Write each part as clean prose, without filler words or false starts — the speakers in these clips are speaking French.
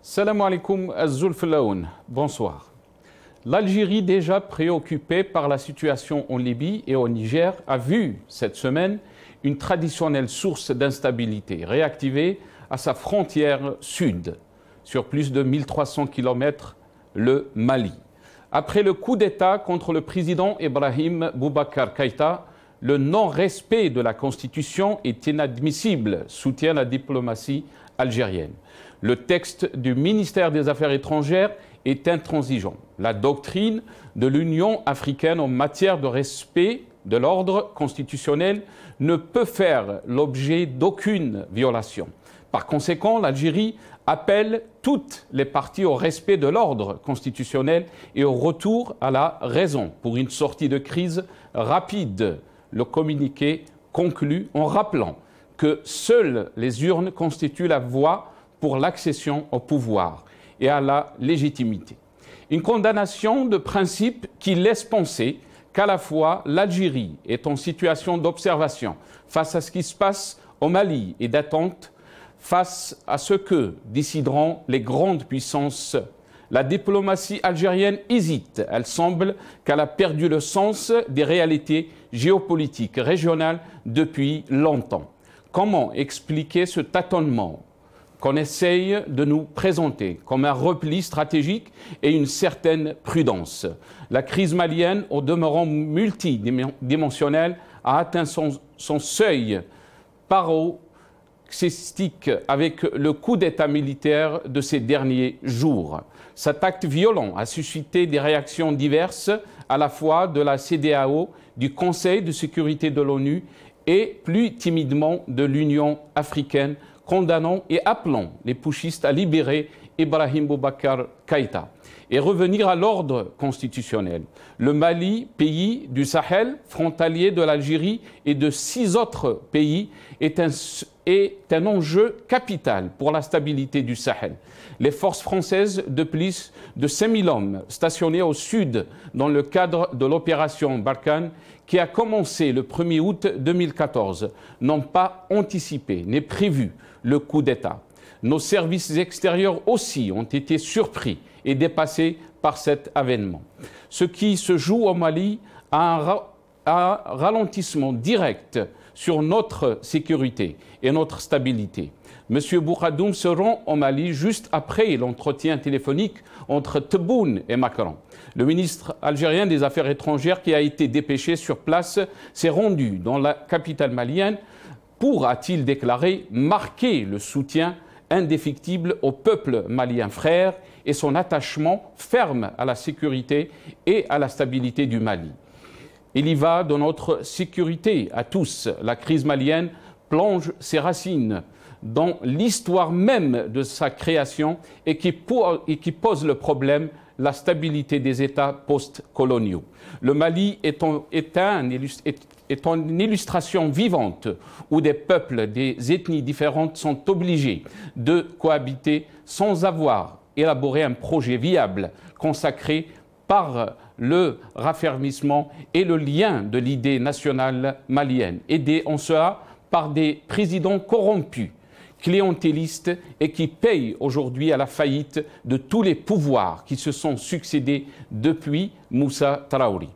Salam alaikum az-Zulflaoun. Bonsoir. L'Algérie, déjà préoccupée par la situation en Libye et au Niger, a vu cette semaine une traditionnelle source d'instabilité réactivée à sa frontière sud, sur plus de 1300 km, le Mali. Après le coup d'État contre le président Ibrahim Boubacar Keïta, le non-respect de la Constitution est inadmissible, soutient la diplomatie algérienne. Le texte du ministère des Affaires étrangères est intransigeant. La doctrine de l'Union africaine en matière de respect de l'ordre constitutionnel ne peut faire l'objet d'aucune violation. Par conséquent, l'Algérie appelle toutes les parties au respect de l'ordre constitutionnel et au retour à la raison pour une sortie de crise rapide. Le communiqué conclut en rappelant que seules les urnes constituent la voie pour l'accession au pouvoir et à la légitimité. Une condamnation de principe qui laisse penser qu'à la fois l'Algérie est en situation d'observation face à ce qui se passe au Mali et d'attente face à ce que décideront les grandes puissances. La diplomatie algérienne hésite. Elle semble qu'elle a perdu le sens des réalités géopolitiques régionales depuis longtemps. Comment expliquer ce tâtonnement qu'on essaye de nous présenter comme un repli stratégique et une certaine prudence? La crise malienne, au demeurant multidimensionnelle, a atteint son seuil paroxystique avec le coup d'État militaire de ces derniers jours. Cet acte violent a suscité des réactions diverses, à la fois de la CEDEAO, du Conseil de sécurité de l'ONU et plus timidement de l'Union africaine, condamnant et appelant les putschistes à libérer Ibrahim Boubacar Keïta et revenir à l'ordre constitutionnel. Le Mali, pays du Sahel, frontalier de l'Algérie et de 6 autres pays, est un enjeu capital pour la stabilité du Sahel. Les forces françaises de plus de 5000 hommes stationnés au sud dans le cadre de l'opération Barkhane, qui a commencé le 1er août 2014, n'ont pas anticipé ni prévu le coup d'État. Nos services extérieurs aussi ont été surpris et dépassés par cet événement. Ce qui se joue au Mali a un ralentissement direct sur notre sécurité et notre stabilité. M. Bourhadoum se rend au Mali juste après l'entretien téléphonique entre Tebboune et Macron. Le ministre algérien des Affaires étrangères, qui a été dépêché sur place, s'est rendu dans la capitale malienne pour, a-t-il déclaré, marquer le soutien indéfectible au peuple malien frère et son attachement ferme à la sécurité et à la stabilité du Mali. Il y va de notre sécurité à tous. La crise malienne plonge ses racines dans l'histoire même de sa création et qui pose le problème, la stabilité des États post-coloniaux. Le Mali est une illustration vivante où des peuples, des ethnies différentes sont obligés de cohabiter sans avoir élaboré un projet viable consacré par le raffermissement et le lien de l'idée nationale malienne, aidé en cela par des présidents corrompus, clientélistes et qui payent aujourd'hui à la faillite de tous les pouvoirs qui se sont succédés depuis Moussa Traoré.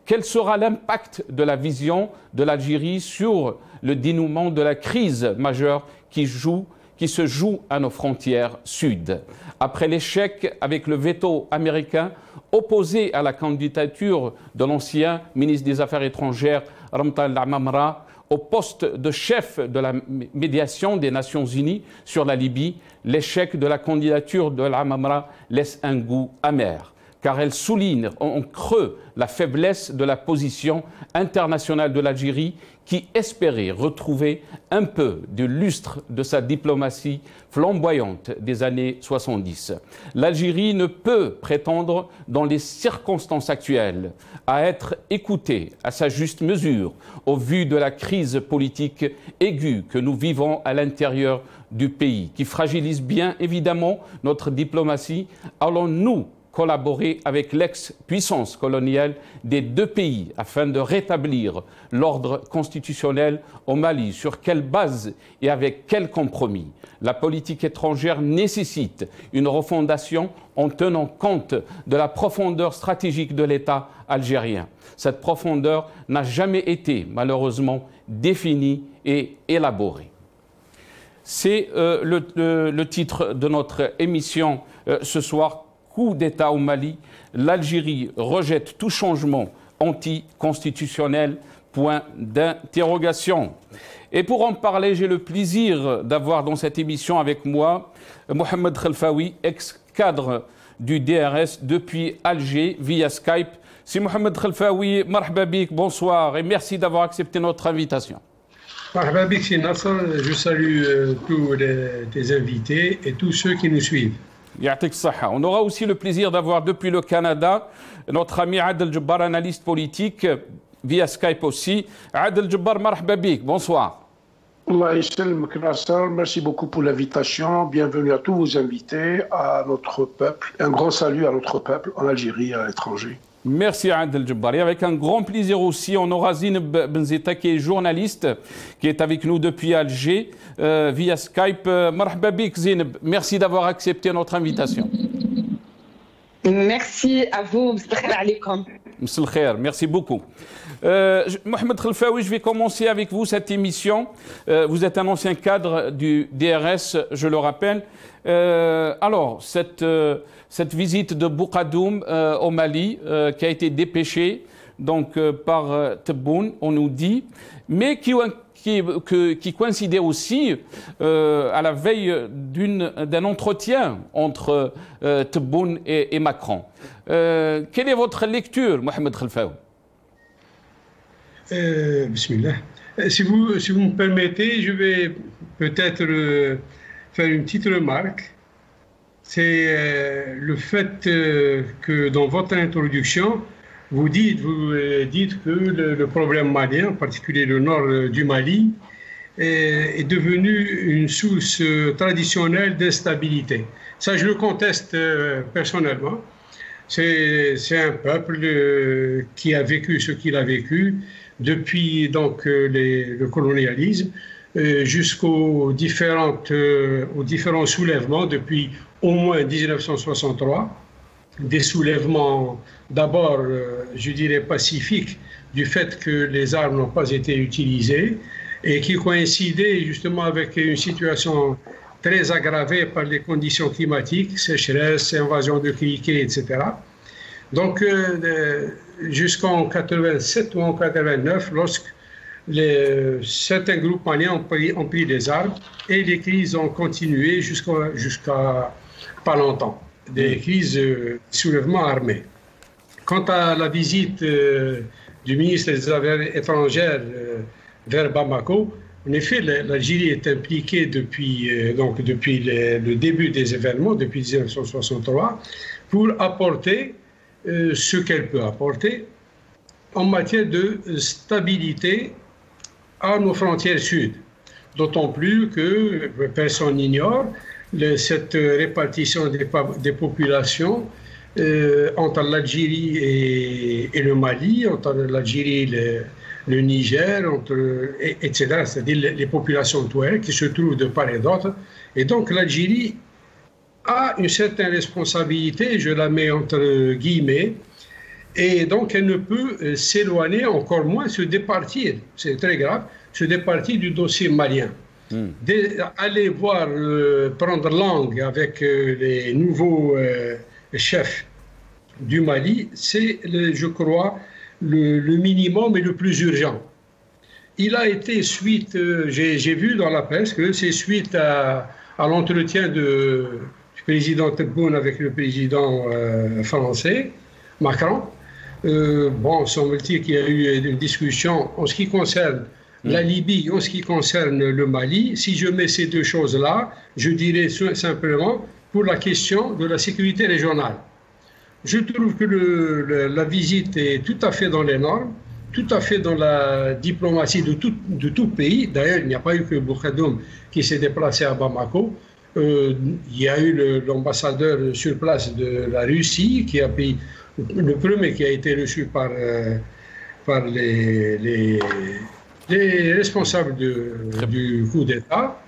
Quel sera l'impact de la vision de l'Algérie sur le dénouement de la crise majeure qui se joue à nos frontières sud? Après l'échec avec le veto américain opposé à la candidature de l'ancien ministre des Affaires étrangères Ramtal Lamamra au poste de chef de la médiation des Nations Unies sur la Libye, l'échec de la candidature de Lamamra laisse un goût amer, car elle souligne en creux la faiblesse de la position internationale de l'Algérie qui espérait retrouver un peu du lustre de sa diplomatie flamboyante des années 70. L'Algérie ne peut prétendre, dans les circonstances actuelles, à être écoutée à sa juste mesure au vu de la crise politique aiguë que nous vivons à l'intérieur du pays, qui fragilise bien évidemment notre diplomatie. Allons-nous collaborer avec l'ex-puissance coloniale des deux pays afin de rétablir l'ordre constitutionnel au Mali. Sur quelle base et avec quel compromis? La politique étrangère nécessite une refondation en tenant compte de la profondeur stratégique de l'État algérien. Cette profondeur n'a jamais été malheureusement définie et élaborée. C'est le titre de notre émission ce soir, coup d'État au Mali. L'Algérie rejette tout changement anticonstitutionnel, point d'interrogation. Et pour en parler, j'ai le plaisir d'avoir dans cette émission avec moi Mohamed Khelfaoui, ex-cadre du DRS depuis Alger via Skype. C'est Mohamed Khelfaoui, marhaba bik, bonsoir et merci d'avoir accepté notre invitation. Marhaba bik, c'est Nasser. Je salue tous tes invités et tous ceux qui nous suivent. Yatik Saha. On aura aussi le plaisir d'avoir depuis le Canada notre ami Adel Jabbar, analyste politique, via Skype aussi. Adel Jabbar, marhaba bik, bonsoir. Allah yassalmak Nasser, merci beaucoup pour l'invitation. Bienvenue à tous vos invités, à notre peuple. Un grand salut à notre peuple en Algérie et à l'étranger. Merci Adel Jabbar. Et avec un grand plaisir aussi, on aura Zineb Benzeta qui est journaliste, qui est avec nous depuis Alger via Skype. Marhaba bik Zineb, merci d'avoir accepté notre invitation. Merci à vous, merci beaucoup. Mohamed Khelfaoui, je vais commencer avec vous cette émission. Vous êtes un ancien cadre du DRS, je le rappelle. Alors, cette visite de Boukadoum au Mali, qui a été dépêchée donc, par Tebboune, on nous dit, mais qui coïncidait aussi à la veille d'un entretien entre Tebboune et Macron. Quelle est votre lecture, Mohamed Khelfaoui? Bismillah. Si vous me permettez, je vais peut-être faire une petite remarque. C'est le fait que dans votre introduction, vous dites que le problème malien, en particulier le nord du Mali, est devenu une source traditionnelle d'instabilité. Ça, je le conteste personnellement. C'est un peuple qui a vécu ce qu'il a vécu depuis donc le colonialisme jusqu'aux différents soulèvements depuis au moins 1963. Des soulèvements d'abord, je dirais, pacifiques du fait que les armes n'ont pas été utilisées et qui coïncidaient justement avec une situation très aggravée par les conditions climatiques, sécheresse, invasion de criquets, etc. Donc, jusqu'en 87 ou en 89, lorsque certains groupes maliens ont pris des armes et les crises ont continué jusqu'à pas longtemps, des crises de soulèvement armé. Quant à la visite du ministre des Affaires étrangères vers Bamako, en effet, l'Algérie est impliquée depuis le début des événements, depuis 1963, pour apporter ce qu'elle peut apporter en matière de stabilité à nos frontières sud. D'autant plus que personne n'ignore cette répartition des populations entre l'Algérie et le Mali, entre l'Algérie et le Niger, etc., c'est-à-dire les populations touareg qui se trouvent de part et d'autre. Et donc l'Algérie a une certaine responsabilité, je la mets entre guillemets, et donc elle ne peut s'éloigner, encore moins se départir, c'est très grave, se départir du dossier malien. Aller voir, prendre langue avec les nouveaux chefs du Mali, c'est, je crois, le minimum et le plus urgent. Il a été suite, j'ai vu dans la presse que c'est suite à l'entretien du président Tebboune avec le président français, Macron. Bon, semble-t-il qu'il y a eu une discussion en ce qui concerne la Libye, en ce qui concerne le Mali. Si je mets ces deux choses-là, je dirais simplement pour la question de la sécurité régionale. Je trouve que la visite est tout à fait dans les normes, tout à fait dans la diplomatie de tout pays. D'ailleurs, il n'y a pas eu que Boukadoum qui s'est déplacé à Bamako. il y a eu l'ambassadeur sur place de la Russie qui a pris le premier qui a été reçu par les responsables du coup d'État.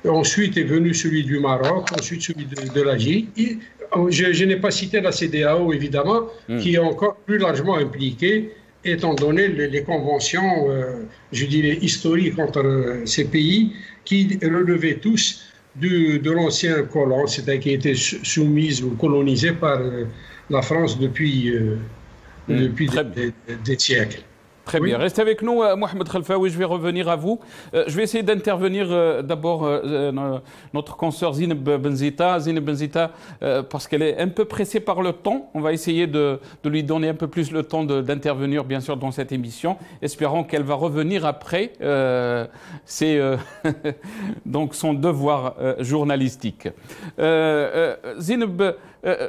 Ensuite est venu celui du Maroc, ensuite celui de l'Algérie. Je n'ai pas cité la CEDEAO, évidemment, qui est encore plus largement impliquée, étant donné les conventions, je dirais, historiques entre ces pays qui relevaient tous de l'ancien colon, c'est-à-dire qui était soumise ou colonisée par la France depuis des siècles. Très bien. Restez avec nous, Mohamed Khalfaoui, je vais revenir à vous. Je vais essayer d'intervenir d'abord notre consoeur Zineb Benzita. Zineb Benzita, parce qu'elle est un peu pressée par le temps, on va essayer de lui donner un peu plus le temps d'intervenir, bien sûr, dans cette émission, espérant qu'elle va revenir après. C'est donc son devoir journalistique. Zineb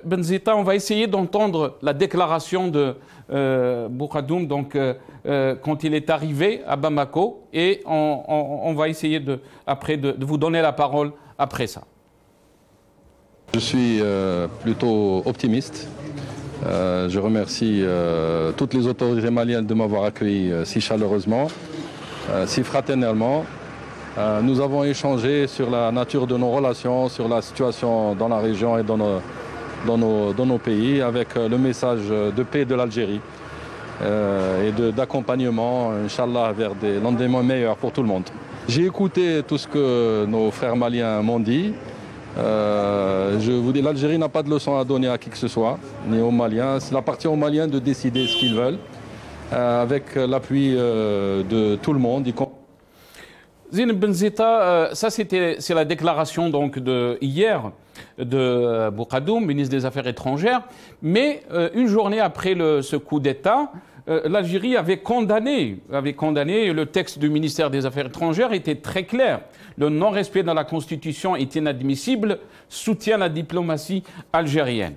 Benzita, on va essayer d'entendre la déclaration de Bouradoum, donc quand il est arrivé à Bamako, et on va essayer après de vous donner la parole après ça. Je suis plutôt optimiste. Je remercie toutes les autorités maliennes de m'avoir accueilli si chaleureusement, si fraternellement. Nous avons échangé sur la nature de nos relations, sur la situation dans la région et dans nos pays, avec le message de paix de l'Algérie et d'accompagnement, Inch'Allah, vers des lendemains meilleurs pour tout le monde. J'ai écouté tout ce que nos frères maliens m'ont dit. Je vous dis, l'Algérie n'a pas de leçon à donner à qui que ce soit, ni aux Maliens. Il appartient aux Maliens de décider ce qu'ils veulent, avec l'appui de tout le monde. Zineb Benzita, c'est la déclaration donc hier de Bouradoum, ministre des Affaires étrangères, mais une journée après ce coup d'État, l'Algérie avait condamné, le texte du ministère des Affaires étrangères était très clair. Le non-respect de la Constitution est inadmissible, soutient la diplomatie algérienne.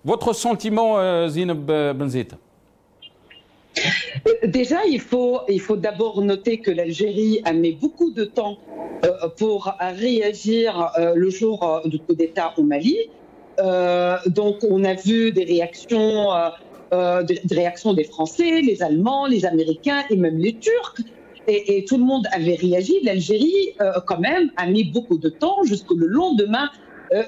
Votre sentiment, Zineb Benzita? Déjà, il faut d'abord noter que l'Algérie a mis beaucoup de temps pour réagir le jour du coup d'État au Mali. Donc, on a vu des réactions des Français, les Allemands, les Américains et même les Turcs. Et tout le monde avait réagi. L'Algérie, quand même, a mis beaucoup de temps jusqu'au lendemain,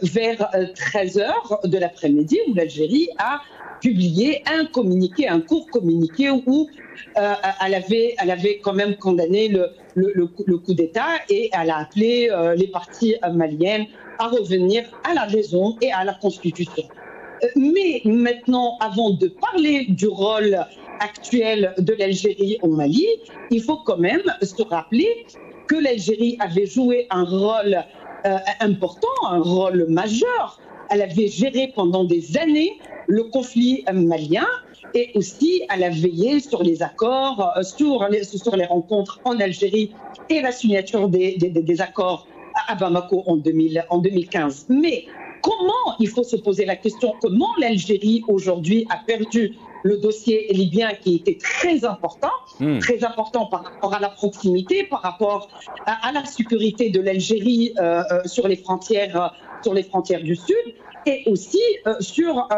vers 13h de l'après-midi, où l'Algérie a publié un court communiqué où elle avait quand même condamné le coup d'État et elle a appelé les partis maliennes à revenir à la raison et à la Constitution. Mais maintenant, avant de parler du rôle actuel de l'Algérie au Mali, il faut quand même se rappeler que l'Algérie avait joué un rôle important, un rôle majeur. Elle avait géré pendant des années le conflit malien et aussi elle a veillé sur les accords, sur les rencontres en Algérie et la signature des accords à Bamako en 2015. Mais comment, il faut se poser la question, comment l'Algérie aujourd'hui a perdu le dossier libyen qui était très important par rapport à la proximité, par rapport à la sécurité de l'Algérie sur les frontières du Sud, et aussi sur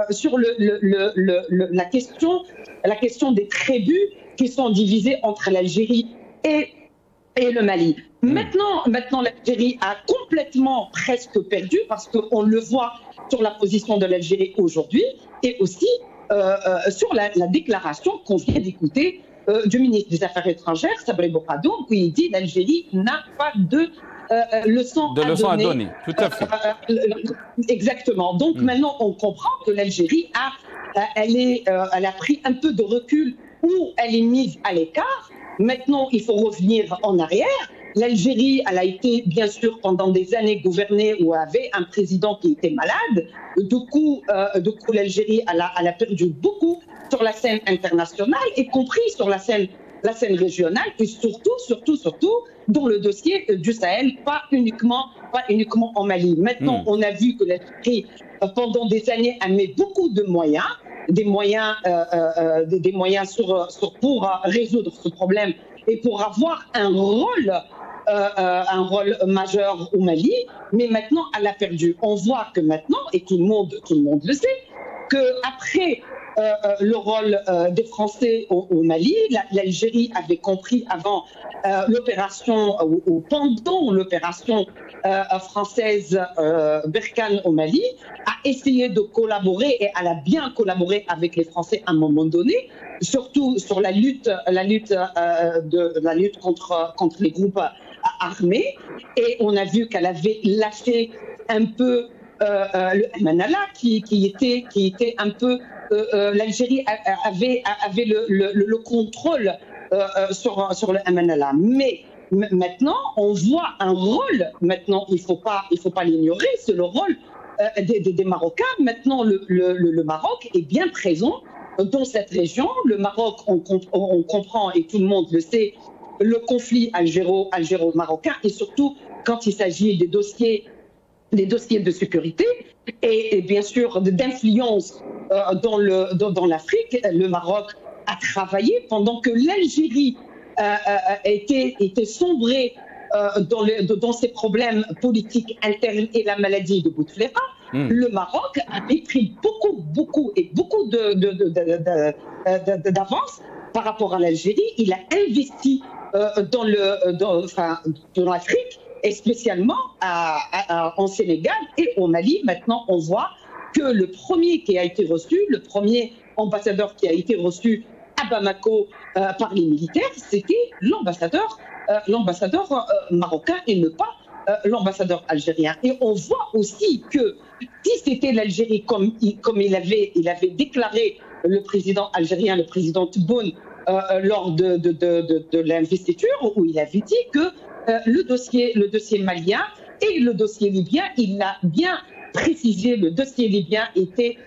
la question des tribus qui sont divisées entre l'Algérie et le Mali. Maintenant, l'Algérie a complètement presque perdu, parce qu'on le voit sur la position de l'Algérie aujourd'hui, et aussi sur la déclaration qu'on vient d'écouter du ministre des Affaires étrangères, Sabri Bouradoum, où il dit que l'Algérie n'a pas de leçon à donner. Tout à fait. Exactement. Donc maintenant, on comprend que l'Algérie elle a pris un peu de recul, ou elle est mise à l'écart. Maintenant, il faut revenir en arrière. L'Algérie, elle a été, bien sûr, pendant des années gouvernée où elle avait un président qui était malade. Du coup, l'Algérie, elle a perdu beaucoup sur la scène internationale, y compris sur la scène régionale, et surtout dans le dossier du Sahel, pas uniquement en Mali. Maintenant, on a vu que l'Algérie, pendant des années, a mis beaucoup de moyens, pour résoudre ce problème et pour avoir un rôle un rôle majeur au Mali, mais maintenant elle a perdu. On voit que maintenant, et tout le monde le sait, qu'après le rôle des Français au Mali, l'Algérie avait compris avant l'opération, ou pendant l'opération française Berkane au Mali, a essayé de collaborer, et elle a bien collaboré avec les Français à un moment donné, surtout sur la lutte contre les groupes armés. Et on a vu qu'elle avait lâché un peu le MNLA, qui était un peu l'Algérie avait le contrôle sur le MNLA. Mais maintenant, on voit un rôle. Maintenant, il faut pas l'ignorer. C'est le rôle des Marocains. Maintenant, le Maroc est bien présent dans cette région. Le Maroc, on comprend, et tout le monde le sait, le conflit algéro-marocain, et surtout quand il s'agit des dossiers de sécurité et bien sûr d'influence dans l'Afrique. Le Maroc a travaillé pendant que l'Algérie était sombrée dans ses problèmes politiques internes et la maladie de Bouteflika. Le Maroc avait pris beaucoup d'avance par rapport à l'Algérie. Il a investi dans l'Afrique, et spécialement en Sénégal et au Mali. Maintenant, on voit que le premier ambassadeur qui a été reçu à Bamako par les militaires, c'était l'ambassadeur marocain et ne pas l'ambassadeur algérien. Et on voit aussi que si c'était l'Algérie, comme il avait déclaré le président algérien, le président Tebboune, lors de l'investiture, où il avait dit que le dossier malien et le dossier libyen, il l'a bien précisé, le dossier libyen était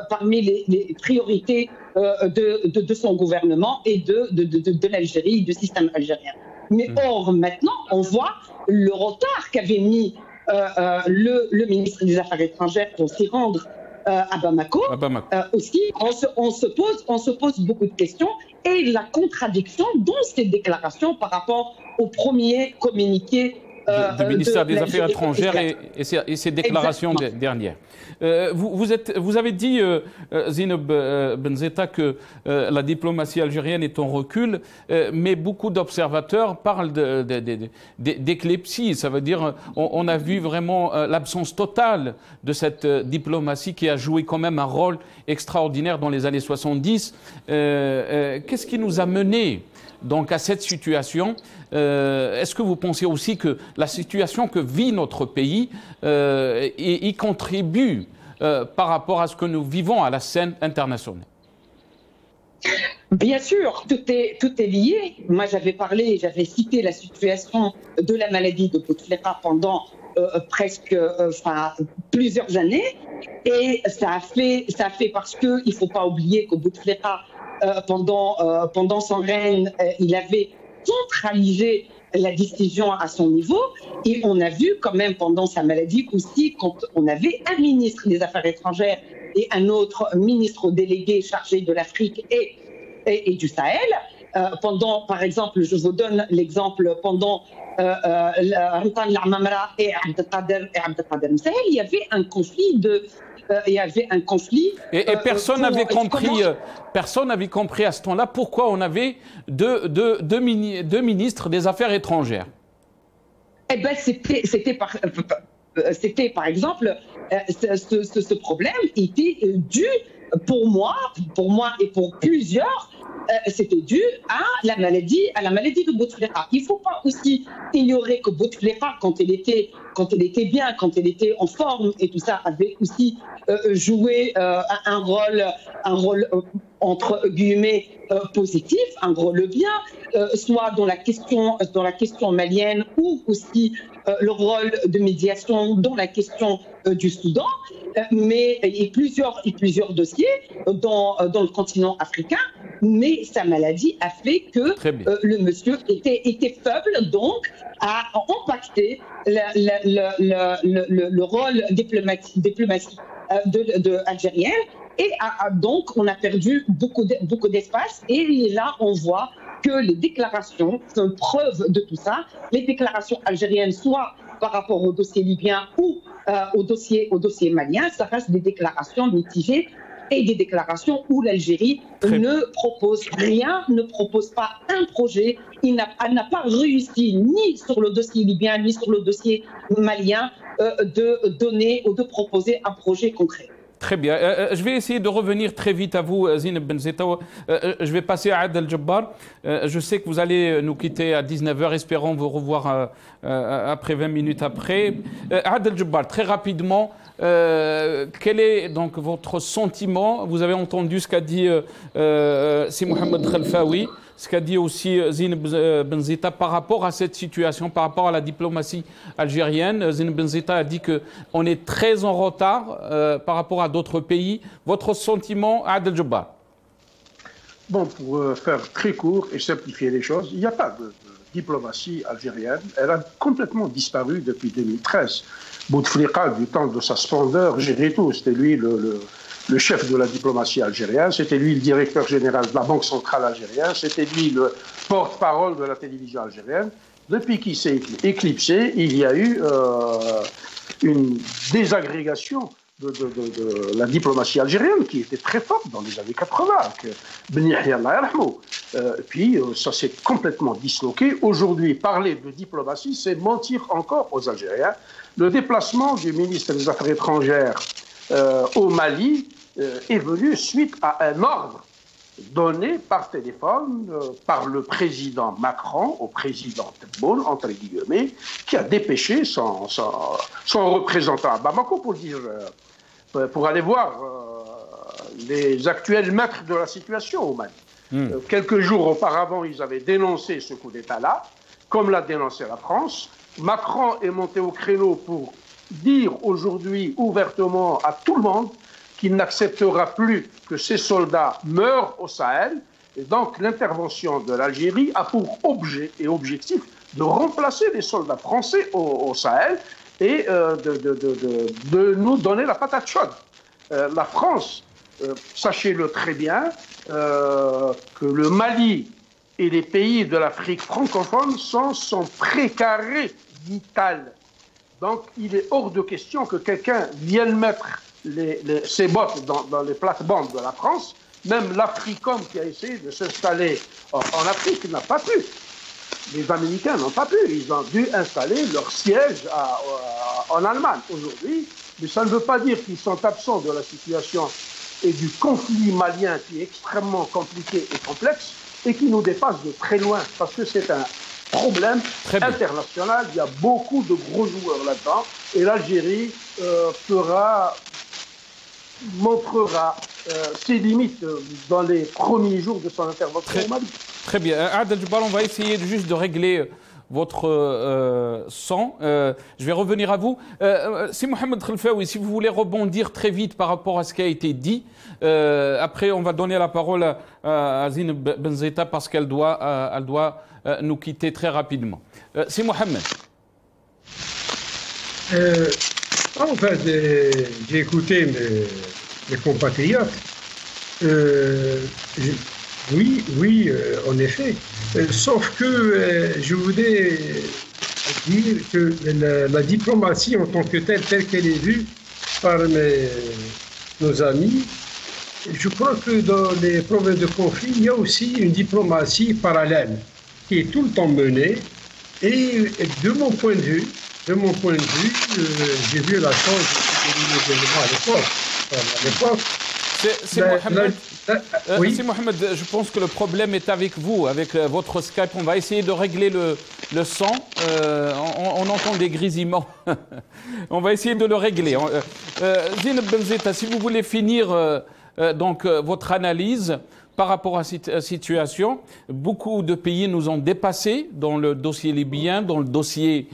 parmi les priorités de son gouvernement et de l'Algérie, du système algérien. Mais or, maintenant, on voit le retard qu'avait mis le ministre des Affaires étrangères pour s'y rendre à Bamako. Aussi, on se pose beaucoup de questions, et la contradiction dans ces déclarations par rapport au premier communiqué du ministère des Affaires étrangères et ses déclarations dernières. Vous avez dit, Zineb Benzeta, que la diplomatie algérienne est en recul, mais beaucoup d'observateurs parlent d'éclepsie. Ça veut dire on a vu vraiment l'absence totale de cette diplomatie qui a joué quand même un rôle extraordinaire dans les années 70. Qu'est-ce qui nous a mené donc à cette situation? Est-ce que vous pensez aussi que la situation que vit notre pays y contribue par rapport à ce que nous vivons à la scène internationale? Bien sûr, tout est lié. Moi, j'avais cité la situation de la maladie de Bouteflika pendant plusieurs années, et ça a fait parce que il faut pas oublier que Bouteflika pendant son règne, il avait centralisé la décision à son niveau, et on a vu quand même pendant sa maladie aussi, quand on avait un ministre des Affaires étrangères et un autre ministre délégué chargé de l'Afrique et du Sahel. Par exemple, je vous donne l'exemple, pendant Ramtan Lamamra et Abdelkader Msahel, il y avait un conflit et personne n'avait compris à ce temps-là pourquoi on avait deux ministres des Affaires étrangères. Eh bien, c'était par exemple, ce problème était dû, pour moi et pour plusieurs, c'était dû à la maladie de Bouteflika. Il ne faut pas aussi ignorer que Bouteflika, quand elle était bien, quand elle était en forme et tout ça, avait aussi joué un rôle entre guillemets positif, un rôle bien, soit dans la question malienne, ou aussi le rôle de médiation dans la question du Soudan, mais et plusieurs dossiers dans le continent africain. Mais sa maladie a fait que le monsieur était faible, donc a impacté le rôle diplomatique algérienne, et donc on a perdu beaucoup d'espace. Et là, on voit que les déclarations sont preuve de tout ça. Les déclarations algériennes, soit par rapport au dossier libyen ou au dossier malien, ça reste des déclarations mitigées et des déclarations où l'Algérie ne propose rien, ne propose pas un projet. Elle n'a pas réussi ni sur le dossier libyen ni sur le dossier malien de donner ou de proposer un projet concret. Très bien. Je vais essayer de revenir très vite à vous, Zineb Benzeta. Je vais passer à Adel Djebbar. Je sais que vous allez nous quitter à 19h. Espérons vous revoir après 20 minutes après. Adel Djebbar, très rapidement, quel est donc votre sentiment? Vous avez entendu ce qu'a dit Si Mohamed Khelfaoui, ce qu'a dit aussi Zineb Benzeta par rapport à cette situation, par rapport à la diplomatie algérienne. Zineb Benzeta a dit qu'on est très en retard par rapport à d'autres pays. Votre sentiment, Adel Djebbar? Bon, pour faire très court et simplifier les choses, il n'y a pas de diplomatie algérienne. Elle a complètement disparu depuis 2013. Bouteflika, du temps de sa splendeur, gérait tout. C'était lui le chef de la diplomatie algérienne, c'était lui le directeur général de la Banque centrale algérienne, c'était lui le porte-parole de la télévision algérienne. Depuis qu'il s'est éclipsé, il y a eu une désagrégation de la diplomatie algérienne qui était très forte dans les années 80. Puis ça s'est complètement disloqué. Aujourd'hui, parler de diplomatie, c'est mentir encore aux Algériens. Le déplacement du ministre des Affaires étrangères au Mali est venu suite à un ordre donné par téléphone par le président Macron au président Tebboune, entre guillemets, qui a dépêché son représentant à Bamako pour aller voir les actuels maîtres de la situation au Mali. Quelques jours auparavant, ils avaient dénoncé ce coup d'État-là, comme l'a dénoncé la France. Macron est monté au créneau pour dire aujourd'hui ouvertement à tout le monde qu'il n'acceptera plus que ses soldats meurent au Sahel. Et donc l'intervention de l'Algérie a pour objet et objectif de remplacer les soldats français au Sahel et de nous donner la patate chaude. La France, sachez-le très bien, que le Mali et les pays de l'Afrique francophone sont son précaré vital. Donc, il est hors de question que quelqu'un vienne mettre ses bottes dans les plates-bandes de la France. Même l'Africom qui a essayé de s'installer en Afrique n'a pas pu. Les Américains n'ont pas pu. Ils ont dû installer leur siège en Allemagne aujourd'hui. Mais ça ne veut pas dire qu'ils sont absents de la situation et du conflit malien qui est extrêmement compliqué et complexe et qui nous dépasse de très loin parce que c'est un problème international. Il y a beaucoup de gros joueurs là-dedans et l'Algérie montrera ses limites dans les premiers jours de son intervention au Mali. Très bien. Adel Djebbar, on va essayer juste de régler votre son. Je vais revenir à vous. Si Mohamed Khelfaoui, si vous voulez rebondir très vite par rapport à ce qui a été dit, après on va donner la parole à Zineb Benzeta parce qu'elle doit nous quitter très rapidement. C'est Mohamed. En fait, j'ai écouté mes compatriotes. Oui, en effet. Sauf que je voudrais dire que la diplomatie en tant que telle qu'elle est vue par nos amis, je crois que dans les problèmes de conflit, il y a aussi une diplomatie parallèle qui est tout le temps menée. Et de mon point de vue, j'ai vu la chance de l'époque. C'est Mohamed, je pense que le problème est avec vous, avec votre Skype. On va essayer de régler le son. On entend des grésillements. On va essayer de le régler. Zineb Benzeta, si vous voulez finir donc votre analyse par rapport à cette situation, beaucoup de pays nous ont dépassés dans le dossier libyen, dans le dossier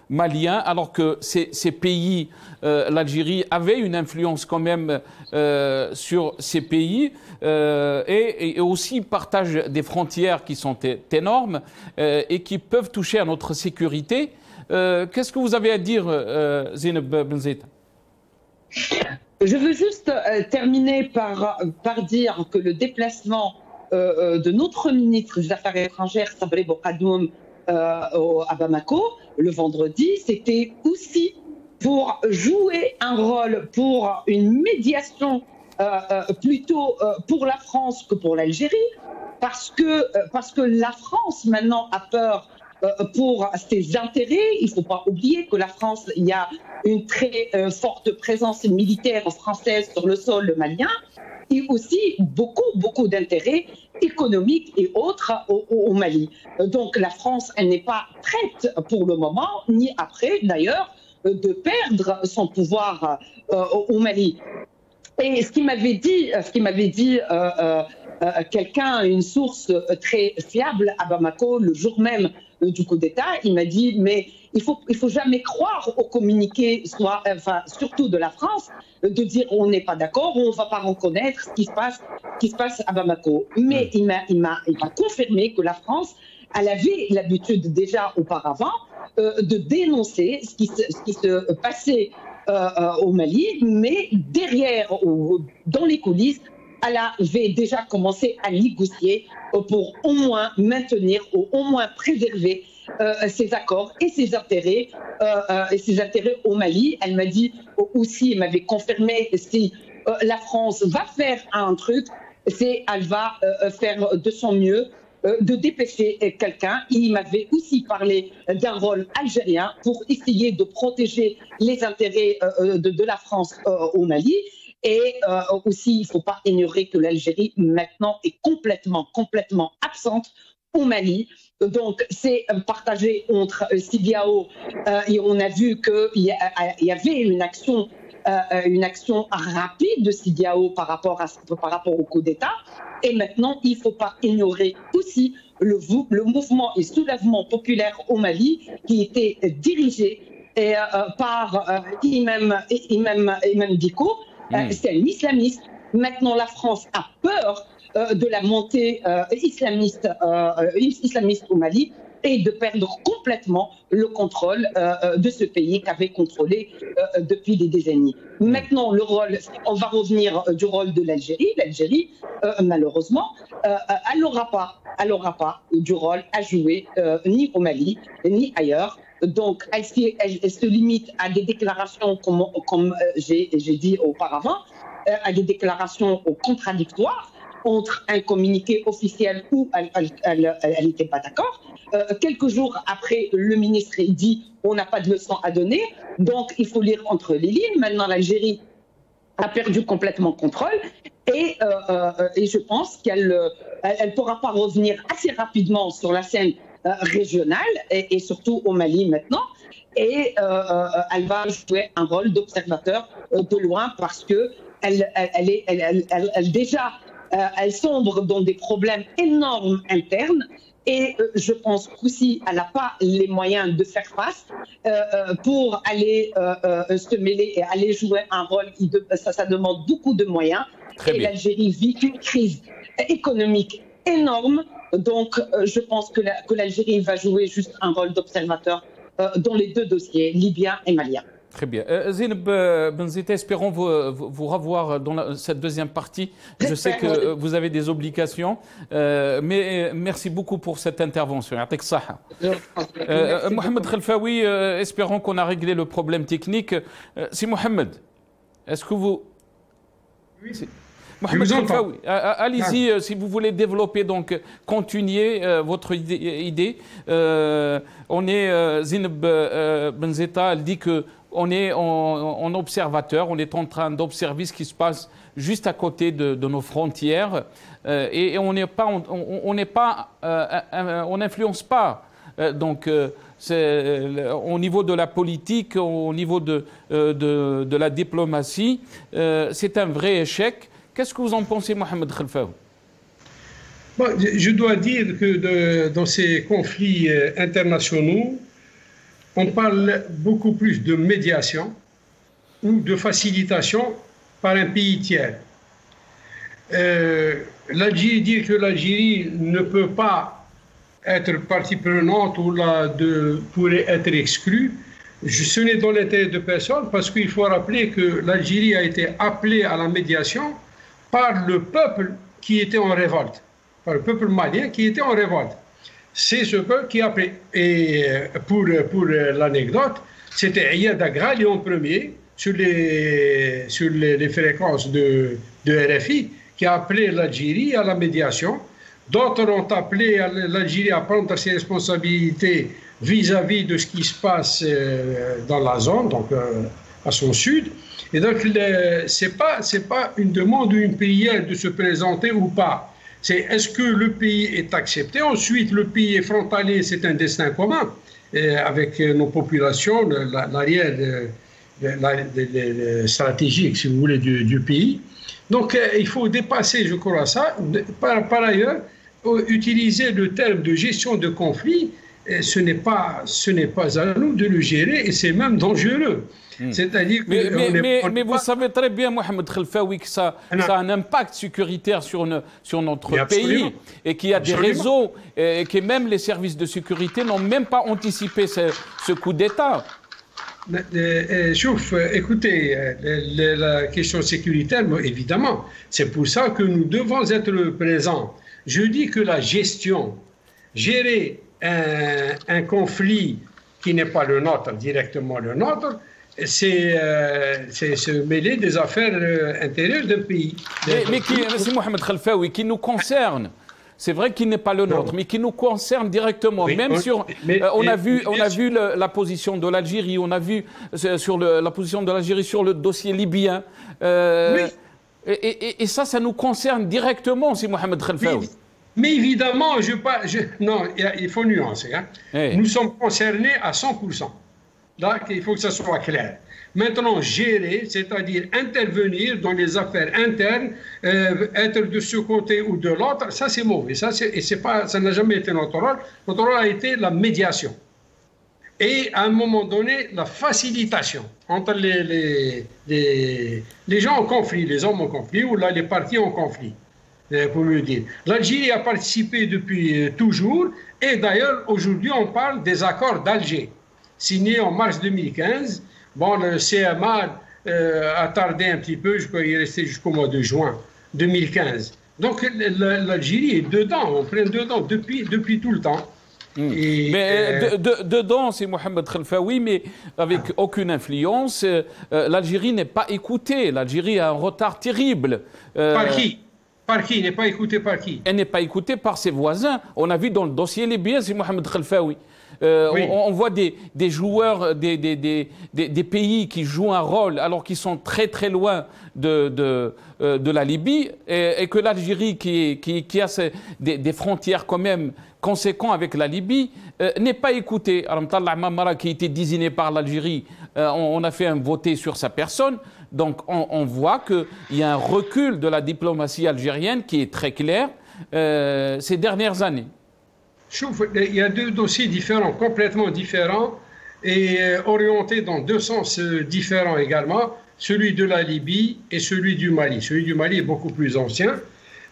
malien, alors que ces pays, l'Algérie, avait une influence quand même sur ces pays et aussi partagent des frontières qui sont énormes et qui peuvent toucher à notre sécurité. Qu'est-ce que vous avez à dire, Zineb Benzeta? Je veux juste terminer par dire que le déplacement de notre ministre des Affaires étrangères, Sabri Bokadoum, à Bamako, le vendredi, c'était aussi pour jouer un rôle pour une médiation plutôt pour la France que pour l'Algérie, parce que la France maintenant a peur pour ses intérêts. Il ne faut pas oublier que la France, il y a une très forte présence militaire française sur le sol malien et aussi beaucoup d'intérêts économiques et autres au Mali. Donc la France, elle n'est pas prête pour le moment, ni après d'ailleurs, de perdre son pouvoir au Mali. Et ce qui m'avait dit quelqu'un, une source très fiable à Bamako, le jour même du coup d'État, il m'a dit mais il faut jamais croire au communiqué, surtout de la France, de dire on n'est pas d'accord, on ne va pas reconnaître ce qui se passe à Bamako. Mais il m'a confirmé que la France, elle avait l'habitude déjà auparavant de dénoncer ce qui se passait au Mali, mais derrière, dans les coulisses, elle avait déjà commencé à négocier pour au moins maintenir ou au moins préserver ses accords et ses intérêts au Mali. Elle m'a dit aussi, elle m'avait confirmé, si la France va faire un truc, elle va faire de son mieux de dépêcher quelqu'un. Il m'avait aussi parlé d'un rôle algérien pour essayer de protéger les intérêts de la France au Mali. Et aussi, il ne faut pas ignorer que l'Algérie maintenant est complètement absente au Mali. Donc, c'est partagé entre CEDEAO et on a vu qu'il y avait une action rapide de CEDEAO par rapport au coup d'État. Et maintenant, il ne faut pas ignorer aussi le mouvement et soulèvement populaire au Mali qui était dirigé par Imam Dicko. C'est un islamiste. Maintenant, la France a peur de la montée islamiste au Mali et de perdre complètement le contrôle de ce pays qu'avait contrôlé depuis des décennies. Maintenant, on va revenir du rôle de l'Algérie. L'Algérie, malheureusement, elle n'aura pas du rôle à jouer ni au Mali, ni ailleurs. Donc, elle se limite à des déclarations, comme j'ai dit auparavant, à des déclarations contradictoires entre un communiqué officiel où elle n'était pas d'accord. Quelques jours après, le ministre dit on n'a pas de leçon à donner, donc il faut lire entre les lignes. Maintenant, l'Algérie a perdu complètement contrôle et je pense qu'elle ne pourra pas revenir assez rapidement sur la scène régionale et surtout au Mali maintenant. Et elle va jouer un rôle d'observateur de loin parce que elle sombre dans des problèmes énormes internes et je pense qu'aussi elle n'a pas les moyens de faire face pour aller se mêler et aller jouer un rôle. Ça demande beaucoup de moyens. Et l'Algérie vit une crise économique énorme. Donc je pense que l'Algérie va jouer juste un rôle d'observateur dans les deux dossiers, libyen et malien. Très bien. Zeynep Benzita, espérons vous revoir dans cette deuxième partie. Je sais que vous avez des obligations, mais merci beaucoup pour cette intervention. Mohamed Khelfaoui, espérons qu'on a réglé le problème technique. Si Mohamed, est-ce que vous... Oui. Mohamed Khelfaoui, allez-y si vous voulez développer, donc continuer votre idée. Zeynep Benzita, elle dit que on est en observateur, on est en train d'observer ce qui se passe juste à côté de nos frontières et on n'influence pas. Donc, au niveau de la politique, au niveau de la diplomatie, c'est un vrai échec. Qu'est-ce que vous en pensez, Mohamed Khelfaoui? Bon, je dois dire que dans ces conflits internationaux, on parle beaucoup plus de médiation ou de facilitation par un pays tiers. L'Algérie dit que l'Algérie ne peut pas être partie prenante ou pourrait être exclue. Ce n'est dans l'intérêt de personne parce qu'il faut rappeler que l'Algérie a été appelée à la médiation par le peuple qui était en révolte. par le peuple malien qui était en révolte. C'est ce peuple qui a pris. Et pour l'anecdote, c'était Ayad Agra, Léon Ier, sur les fréquences de RFI, qui a appelé l'Algérie à la médiation. D'autres ont appelé l'Algérie à prendre ses responsabilités vis-à-vis de ce qui se passe dans la zone, donc à son sud. Et donc, c'est pas une demande ou une prière de se présenter ou pas. C'est est-ce que le pays est accepté? Ensuite, le pays est frontalier, c'est un destin commun avec nos populations, l'arrière stratégique, si vous voulez, du pays. Donc, il faut dépasser, je crois, ça. Par ailleurs, utiliser le terme de gestion de conflit, ce n'est pas à nous de le gérer et c'est même dangereux. C'est-à-dire que mais vous savez très bien, Mohamed Khelfaoui, que ça a un impact sécuritaire sur notre pays et qu'il y a des réseaux et que même les services de sécurité n'ont même pas anticipé ce coup d'État. Écoutez, la question sécuritaire, évidemment, c'est pour ça que nous devons être présents. Je dis que la gestion, gérer un conflit qui n'est pas le nôtre, directement le nôtre, c'est se mêler des affaires intérieures d'un pays. Mais c'est Mohamed Khelfaoui qui nous concerne. C'est vrai qu'il n'est pas le nôtre, mais qui nous concerne directement. Oui, même on a vu la position de l'Algérie, on a vu la position de l'Algérie sur le dossier libyen. Oui. Et ça nous concerne directement, c'est Mohamed Khelfaoui. Mais évidemment, non, il faut nuancer. Hein. Hey. Nous sommes concernés à 100%. Là, il faut que ça soit clair. Maintenant, gérer, c'est-à-dire intervenir dans les affaires internes, être de ce côté ou de l'autre, ça c'est mauvais. Ça n'a jamais été notre rôle. Notre rôle a été la médiation. Et à un moment donné, la facilitation entre les gens en conflit, les hommes en conflit, ou là, les partis en conflit. Pour me dire. L'Algérie a participé depuis toujours, et d'ailleurs, aujourd'hui, on parle des accords d'Alger, signés en mars 2015. Bon, le CMA a tardé un petit peu, je crois qu'il est resté jusqu'au mois de juin 2015. Donc, l'Algérie est dedans, on prend dedans depuis tout le temps. Mais dedans, c'est Mohamed Khelfaoui, mais avec aucune influence. L'Algérie n'est pas écoutée. L'Algérie a un retard terrible. Par qui? Par qui? N'est pas écoutée par qui? Elle n'est pas écoutée par ses voisins. On a vu dans le dossier libyen, c'est Mohamed Khelfaoui. Oui. On voit des joueurs, des pays qui jouent un rôle alors qu'ils sont très très loin de la Libye et que l'Algérie qui a des frontières quand même conséquentes avec la Libye n'est pas écoutée. Al-Mtallah Mamara qui a été désigné par l'Algérie, on a fait un voté sur sa personne. Donc on voit qu'il y a un recul de la diplomatie algérienne qui est très clair ces dernières années. Il y a deux dossiers différents, complètement différents et orientés dans deux sens différents également, celui de la Libye et celui du Mali. Celui du Mali est beaucoup plus ancien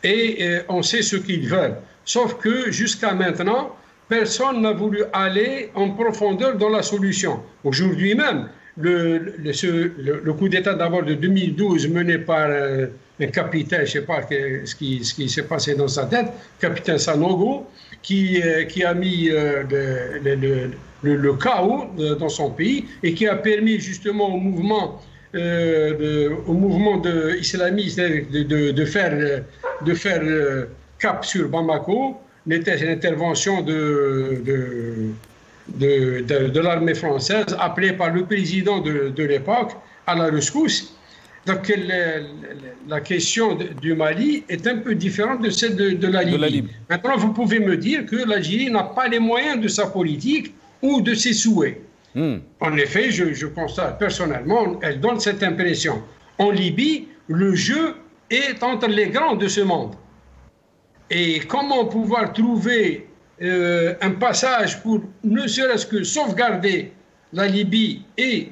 et on sait ce qu'ils veulent. Sauf que jusqu'à maintenant, personne n'a voulu aller en profondeur dans la solution. Aujourd'hui même, le coup d'État d'abord de 2012 mené par un capitaine, je ne sais pas ce qui s'est passé dans sa tête, capitaine Sanogo, qui a mis le chaos dans son pays et qui a permis justement au mouvement islamiste de faire cap sur Bamako, l'intervention de l'armée française appelée par le président de l'époque à la rescousse. Donc la question du Mali est un peu différente de celle de la Libye. Maintenant, vous pouvez me dire que l'Algérie n'a pas les moyens de sa politique ou de ses souhaits. En effet, je constate personnellement, elle donne cette impression. En Libye, le jeu est entre les grands de ce monde. Et comment pouvoir trouver un passage pour ne serait-ce que sauvegarder la Libye et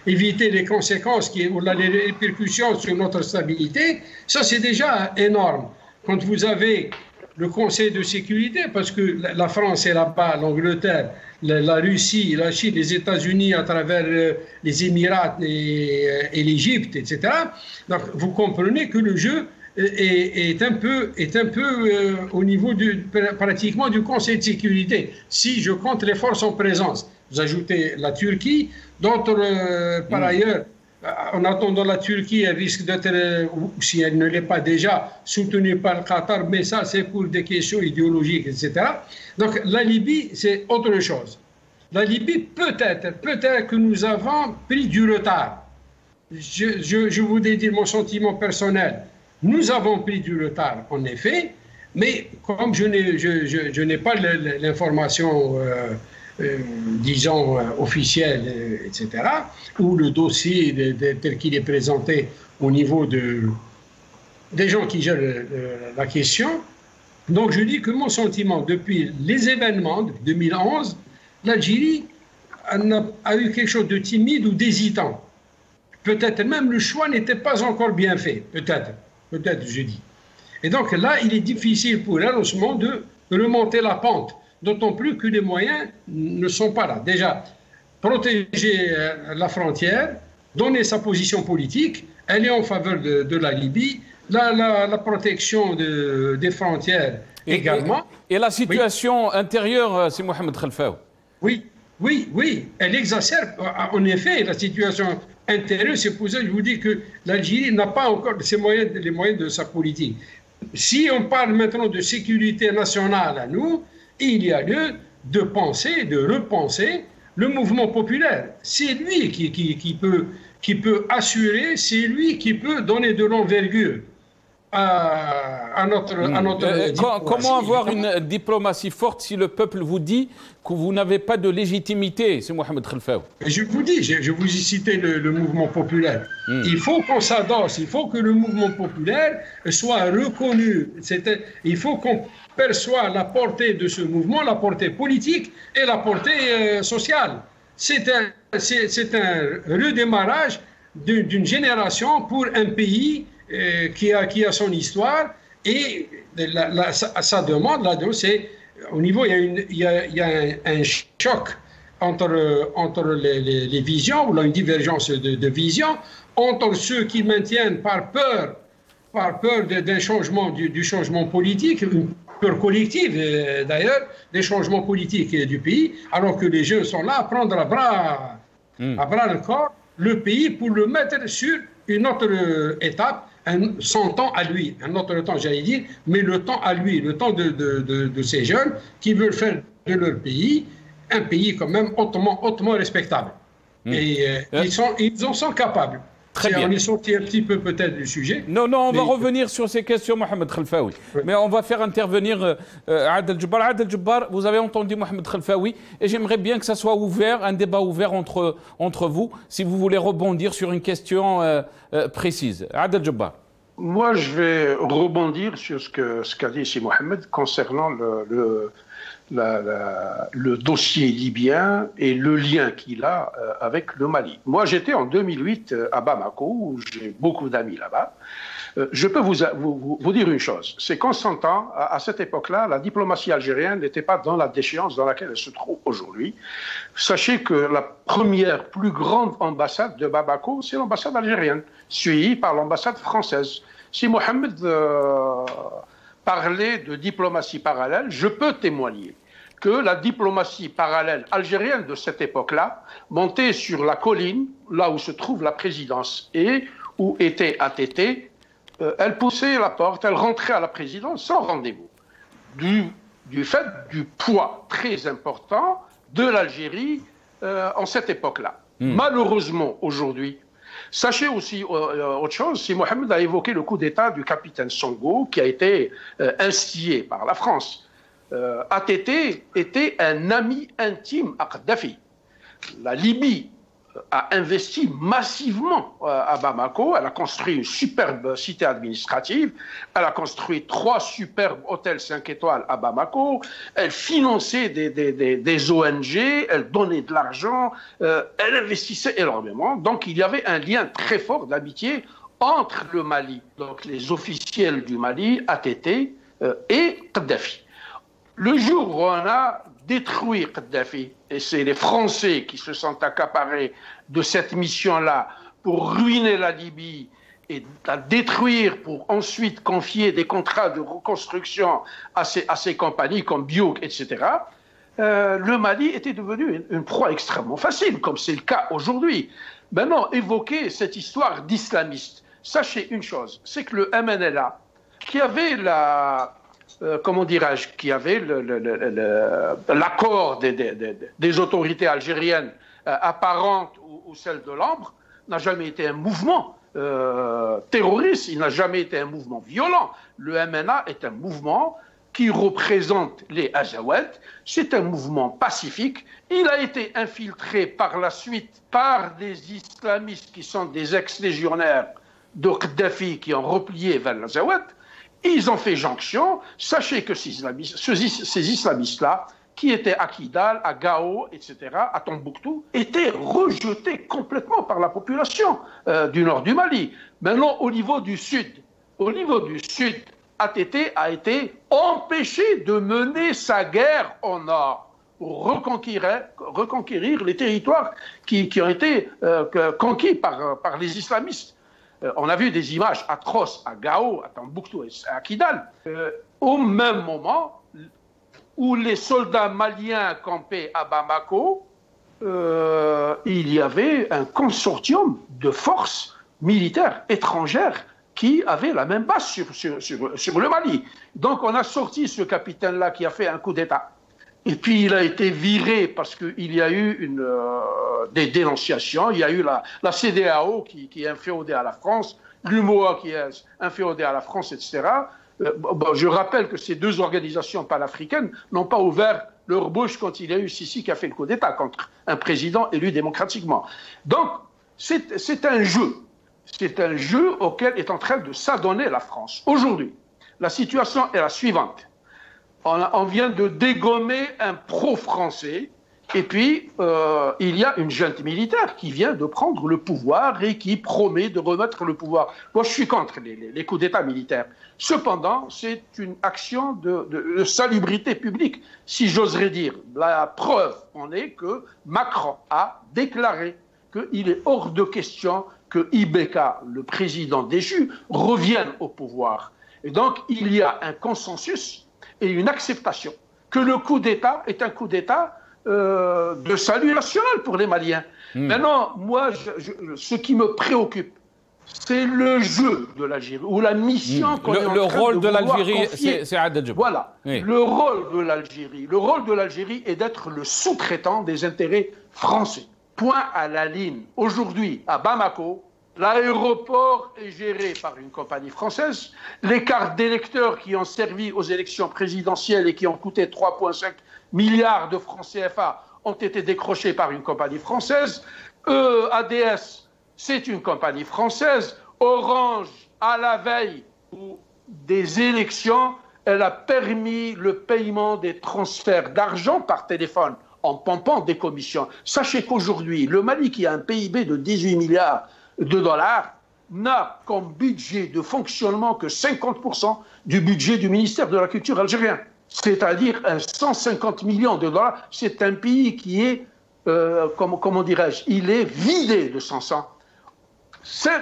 éviter les conséquences ou les répercussions sur notre stabilité, ça c'est déjà énorme. Quand vous avez le Conseil de sécurité, parce que la France est là-bas, l'Angleterre, la Russie, la Chine, les États-Unis à travers les Émirats et l'Égypte, etc. Donc vous comprenez que le jeu est un peu au niveau pratiquement du Conseil de sécurité, si je compte les forces en présence. Vous ajoutez la Turquie, d'autres, par ailleurs, en attendant la Turquie, elle risque d'être, ou si elle ne l'est pas déjà, soutenue par le Qatar, mais ça c'est pour des questions idéologiques, etc. Donc la Libye, c'est autre chose. La Libye, peut-être que nous avons pris du retard. Je voudrais dire mon sentiment personnel. Nous avons pris du retard, en effet, mais comme je n'ai pas l'information, disons, officielle, etc., ou le dossier tel qu'il est présenté au niveau des gens qui gèrent la question. Donc je dis que mon sentiment, depuis les événements, depuis 2011, l'Algérie a eu quelque chose de timide ou d'hésitant. Peut-être même le choix n'était pas encore bien fait, peut-être je dis. Et donc là, il est difficile pour elle en ce moment de remonter la pente, d'autant plus que les moyens ne sont pas là. Déjà, protéger la frontière, donner sa position politique, elle est en faveur de la Libye, la protection des frontières également. Et la situation intérieure, c'est Mohamed Khelfaoui. Oui, elle exacerbe en effet la situation intérieure. C'est pour ça que je vous dis que l'Algérie n'a pas encore les moyens de sa politique. Si on parle maintenant de sécurité nationale à nous, il y a lieu de penser, de repenser le mouvement populaire. C'est lui qui peut assurer, c'est lui qui peut donner de l'envergure à notre comment avoir une diplomatie forte si le peuple vous dit que vous n'avez pas de légitimité, c'est Mohamed Khelfaoui? Je vous dis, je vous ai cité le mouvement populaire. Il faut qu'on s'adosse, il faut que le mouvement populaire soit reconnu. Il faut qu'on perçoit la portée de ce mouvement, la portée politique et la portée sociale. C'est un redémarrage d'une génération pour un pays qui a son histoire, et sa demande là-dedans, c'est au niveau, il y a un choc entre les visions, ou là, une divergence de vision entre ceux qui maintiennent par peur d'un changement, du changement politique, une peur collective d'ailleurs, des changements politiques du pays, alors que les jeunes sont là à prendre à bras le corps le pays pour le mettre sur une autre étape, son temps à lui, un autre temps j'allais dire, mais le temps à lui, le temps de ces jeunes qui veulent faire de leur pays un pays quand même hautement respectable. Et ils en sont capables. Très bien. On est sorti un petit peu peut-être du sujet. Non, on va revenir sur ces questions, Mohamed Khelfaoui. Oui. Mais on va faire intervenir Adel Jabbar. Adel Jabbar, vous avez entendu Mohamed Khelfaoui, et j'aimerais bien que ça soit ouvert, un débat ouvert entre vous, si vous voulez rebondir sur une question précise. Adel Jabbar. Moi, je vais rebondir sur ce qu'a dit ici Mohamed concernant le dossier libyen et le lien qu'il a avec le Mali. Moi, j'étais en 2008 à Bamako, où j'ai beaucoup d'amis là-bas. Je peux vous dire une chose, c'est qu'on s'entend, à cette époque-là, la diplomatie algérienne n'était pas dans la déchéance dans laquelle elle se trouve aujourd'hui. Sachez que la première plus grande ambassade de Bamako, c'est l'ambassade algérienne, suivie par l'ambassade française. Si Mohamed parlait de diplomatie parallèle, je peux témoigner que la diplomatie parallèle algérienne de cette époque-là montait sur la colline, là où se trouve la présidence et où était ATT, elle poussait la porte, elle rentrait à la présidence sans rendez-vous. Du fait du poids très important de l'Algérie en cette époque-là. Malheureusement, aujourd'hui, sachez aussi autre chose, si Mohamed a évoqué le coup d'État du capitaine Songo qui a été instillé par la France. ATT était un ami intime à Kadhafi. La Libye a investi massivement à Bamako. Elle a construit une superbe cité administrative. Elle a construit 3 superbes hôtels 5 étoiles à Bamako. Elle finançait des ONG. Elle donnait de l'argent. Elle investissait énormément. Donc il y avait un lien très fort d'amitié entre le Mali, donc les officiels du Mali, ATT, et Kadhafi. Le jour où on a détruit Kadhafi, et c'est les Français qui se sont accaparés de cette mission-là pour ruiner la Libye et à détruire pour ensuite confier des contrats de reconstruction à ces compagnies comme Biouk, etc., le Mali était devenu une proie extrêmement facile, comme c'est le cas aujourd'hui. Maintenant, évoquer cette histoire d'islamiste, sachez une chose, c'est que le MNLA, qui avait l'accord des autorités algériennes apparentes ou celles de l'Ambre, n'a jamais été un mouvement terroriste, il n'a jamais été un mouvement violent. Le MNA est un mouvement qui représente les Azawad, c'est un mouvement pacifique. Il a été infiltré par la suite par des islamistes qui sont des ex-légionnaires de Kadhafi qui ont replié vers l'Azawad. Ils ont fait jonction. Sachez que ces islamistes-là, qui étaient à Kidal, à Gao, etc., à Tombouctou, étaient rejetés complètement par la population du nord du Mali. Maintenant, au niveau du sud, ATT a été empêché de mener sa guerre au nord pour reconquérir les territoires qui ont été conquis par les islamistes. On a vu des images atroces à Gao, à Tombouctou et à Kidal. Au même moment où les soldats maliens campaient à Bamako, il y avait un consortium de forces militaires étrangères qui avait la même base sur le Mali. Donc on a sorti ce capitaine-là qui a fait un coup d'État. Et puis il a été viré parce qu'il y a eu des dénonciations. Il y a eu la CEDEAO qui est inféodée à la France, l'UMOA qui est inféodée à la France, etc. Je rappelle que ces deux organisations panafricaines n'ont pas ouvert leur bouche quand il y a eu Sisi qui a fait le coup d'État contre un président élu démocratiquement. Donc c'est un jeu. C'est un jeu auquel est en train de s'adonner la France. Aujourd'hui, la situation est la suivante. On vient de dégommer un pro-français et puis il y a une junte militaire qui vient de prendre le pouvoir et qui promet de remettre le pouvoir. Moi, je suis contre les coups d'État militaires. Cependant, c'est une action de salubrité publique, si j'oserais dire. La preuve en est que Macron a déclaré qu'il est hors de question que Ibeka, le président déchu, revienne au pouvoir. Et donc, il y a un consensus et une acceptation que le coup d'État est un coup d'État de salut national pour les Maliens. Maintenant, moi, ce qui me préoccupe, c'est le jeu de l'Algérie, ou la mission qu'on est en train le rôle de l'Algérie, c'est Adel Djeb. Voilà, oui. Le rôle de l'Algérie est d'être le sous-traitant des intérêts français. Point à la ligne. Aujourd'hui, à Bamako, l'aéroport est géré par une compagnie française. Les cartes d'électeurs qui ont servi aux élections présidentielles et qui ont coûté 3,5 milliards de francs CFA ont été décrochées par une compagnie française. ADS, c'est une compagnie française. Orange, à la veille des élections, elle a permis le paiement des transferts d'argent par téléphone en pompant des commissions. Sachez qu'aujourd'hui, le Mali, qui a un PIB de 18 milliards de dollars, n'a comme budget de fonctionnement que 50% du budget du ministère de la Culture algérien. C'est-à-dire 150 millions de dollars. C'est un pays qui est, comment dirais-je, il est vidé de son sang.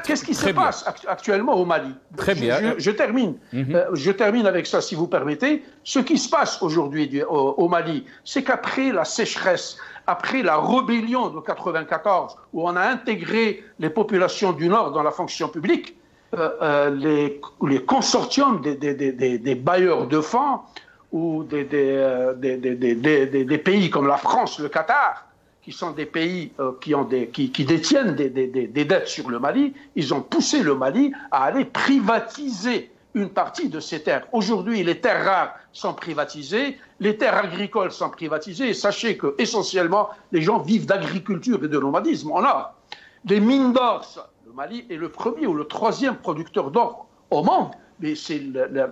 Qu'est-ce qui se passe actuellement au Mali? Très bien. Je termine. Je termine avec ça, si vous permettez. Ce qui se passe aujourd'hui au Mali, c'est qu'après la sécheresse, après la rébellion de 1994, où on a intégré les populations du Nord dans la fonction publique, les consortiums des bailleurs de fonds ou des pays comme la France, le Qatar, qui sont des pays qui détiennent des dettes sur le Mali, ils ont poussé le Mali à aller privatiser une partie de ces terres. Aujourd'hui, les terres rares sont privatisées, les terres agricoles sont privatisées, et sachez que essentiellement les gens vivent d'agriculture et de nomadisme en or. Les mines d'or, le Mali est le premier ou le troisième producteur d'or au monde, mais c'est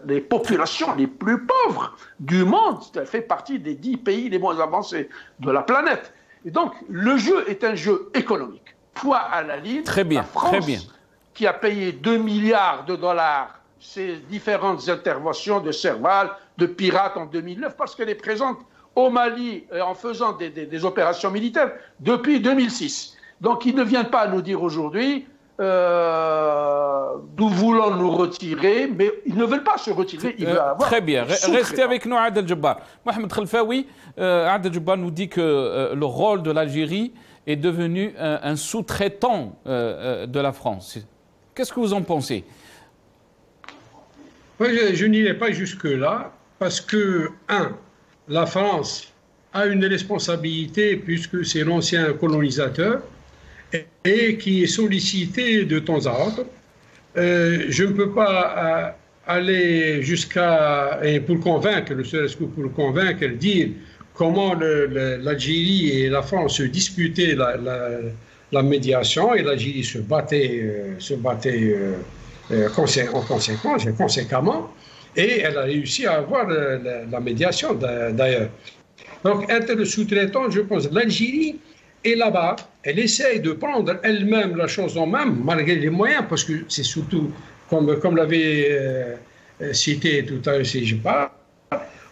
les populations les plus pauvres du monde. Elle fait partie des 10 pays les moins avancés de la planète. Et donc, le jeu est un jeu économique. Poids à la ligne, la France, qui a payé 2 milliards de dollars ces différentes interventions de Serval, de pirates en 2009, parce qu'elle est présente au Mali en faisant des opérations militaires depuis 2006. Donc, ils ne viennent pas nous dire aujourd'hui, nous voulons nous retirer, mais ils ne veulent pas se retirer. Ils veulent avoir très bien. Restez avec nous, Adel Jabbar. Mohamed Khelfaoui, Adel Jabbar nous dit que le rôle de l'Algérie est devenu un sous-traitant de la France. Qu'est-ce que vous en pensez? Moi, je n'irai pas jusque-là, parce que, la France a une responsabilité, puisque c'est l'ancien colonisateur, et qui est sollicité de temps à autre. Je ne peux pas aller jusqu'à, et pour convaincre, ne serait-ce que pour convaincre, dire comment l'Algérie et la France se disputaient la médiation, et l'Algérie se battait en conséquence, et conséquemment, et elle a réussi à avoir la médiation d'ailleurs. Donc, être le sous-traitant, je pense, l'Algérie est là-bas, elle essaye de prendre elle-même la chose en main, malgré les moyens, parce que c'est surtout, comme l'avait cité tout à l'heure, si je parle,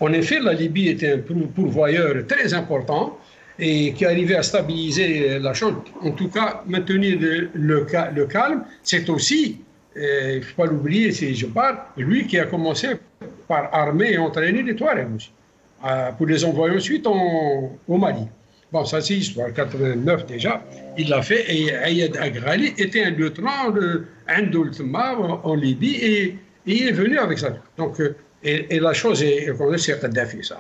en effet, la Libye était un pourvoyeur très important et qui arrivait à stabiliser la chose, en tout cas, maintenir le calme. C'est aussi, il ne faut pas l'oublier, si je parle, lui qui a commencé par armer et entraîner les Touaregs aussi, pour les envoyer ensuite au Mali. Bon, ça c'est l'histoire, 89 déjà, il l'a fait, et Ayad Agrali était un lieutenant de Andoultma en Libye, et il est venu avec ça. Donc, et la chose est, c'est Kadhafi, ça.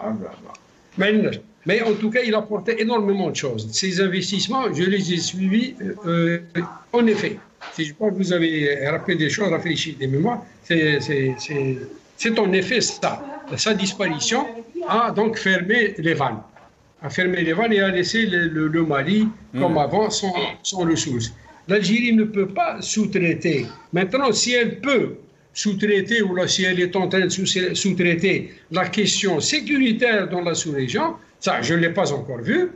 Mais en tout cas, il a apporté énormément de choses. Ces investissements, je les ai suivis, en effet. Si je pense que vous avez rappelé des choses, réfléchi des mémoires, c'est en effet ça. Sa disparition a donc fermé les vannes. A fermé les vannes et a laissé le Mali, comme avant, sans ressources. L'Algérie ne peut pas sous-traiter. Maintenant, si elle peut sous-traiter, ou là, si elle est en train de sous-traiter la question sécuritaire dans la sous-région, ça, je ne l'ai pas encore vu.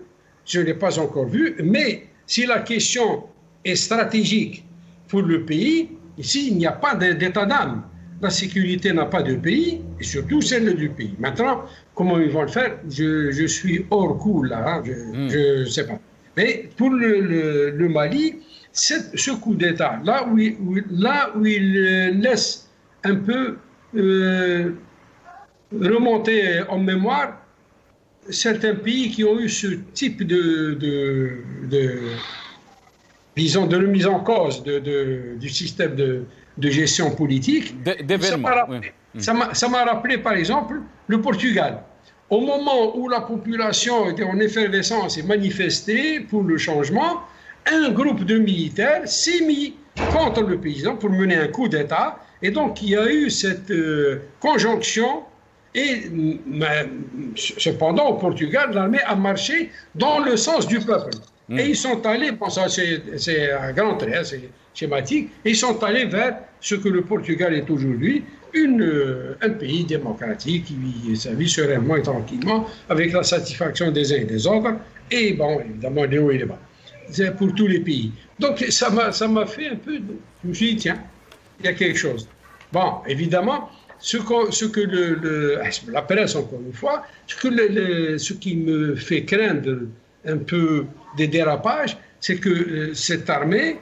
Je ne l'ai pas encore vu. Mais si la question est stratégique pour le pays, ici, il n'y a pas d'état d'âme. La sécurité n'a pas de pays, et surtout celle du pays. Maintenant, comment ils vont le faire, je suis hors coup là, je ne sais pas. Mais pour le Mali, ce coup d'État, là où il laisse un peu remonter en mémoire certains pays qui ont eu ce type disons, de remise en cause du système de gestion politique. Ça m'a rappelé, par exemple, le Portugal. Au moment où la population était en effervescence et manifestait pour le changement, un groupe de militaires s'est mis contre le président pour mener un coup d'État. Et donc, il y a eu cette conjonction. Et cependant, au Portugal, l'armée a marché dans le sens du peuple. Et ils sont allés, bon, ça c'est un grand trait, c'est schématique, et ils sont allés vers ce que le Portugal est aujourd'hui, un pays démocratique qui vit sa vie sereinement et tranquillement, avec la satisfaction des uns et des autres, et bon, évidemment, les hauts et les bas. C'est pour tous les pays. Donc ça m'a fait un peu, je me suis dit, tiens, il y a quelque chose. Bon, évidemment, ce que la presse, encore une fois, ce qui me fait craindre un peu des dérapages, c'est que cette armée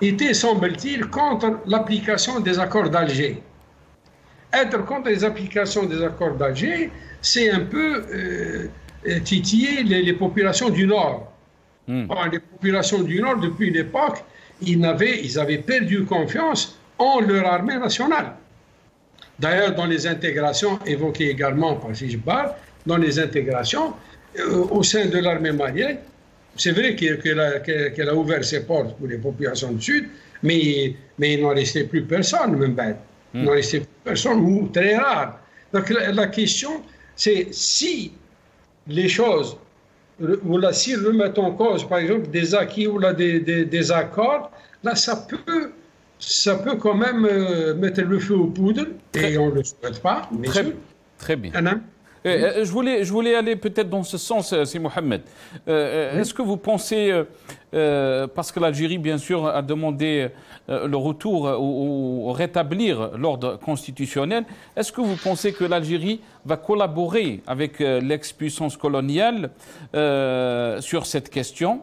était, semble-t-il, contre l'application des accords d'Alger. Être contre les applications des accords d'Alger, c'est un peu titiller les populations du Nord. Or, les populations du Nord, depuis l'époque, ils avaient perdu confiance en leur armée nationale. D'ailleurs, dans les intégrations évoquées également par Fijbar, dans les intégrations, au sein de l'armée malienne, c'est vrai qu'elle a ouvert ses portes pour les populations du Sud, mais il n'en restait plus personne, même ben. Il n'en restait plus personne, ou très rare. Donc la question, c'est si les choses, ou là, s'ils remettent en cause, par exemple, des acquis ou là, des accords, là, ça peut quand même mettre le feu aux poudres, et on ne le souhaite pas. Mais très bien. Je voulais aller peut-être dans ce sens, c'est Mohamed. Est-ce que vous pensez, parce que l'Algérie, bien sûr, a demandé le retour ou rétablir l'ordre constitutionnel, est-ce que vous pensez que l'Algérie va collaborer avec l'ex-puissance coloniale sur cette question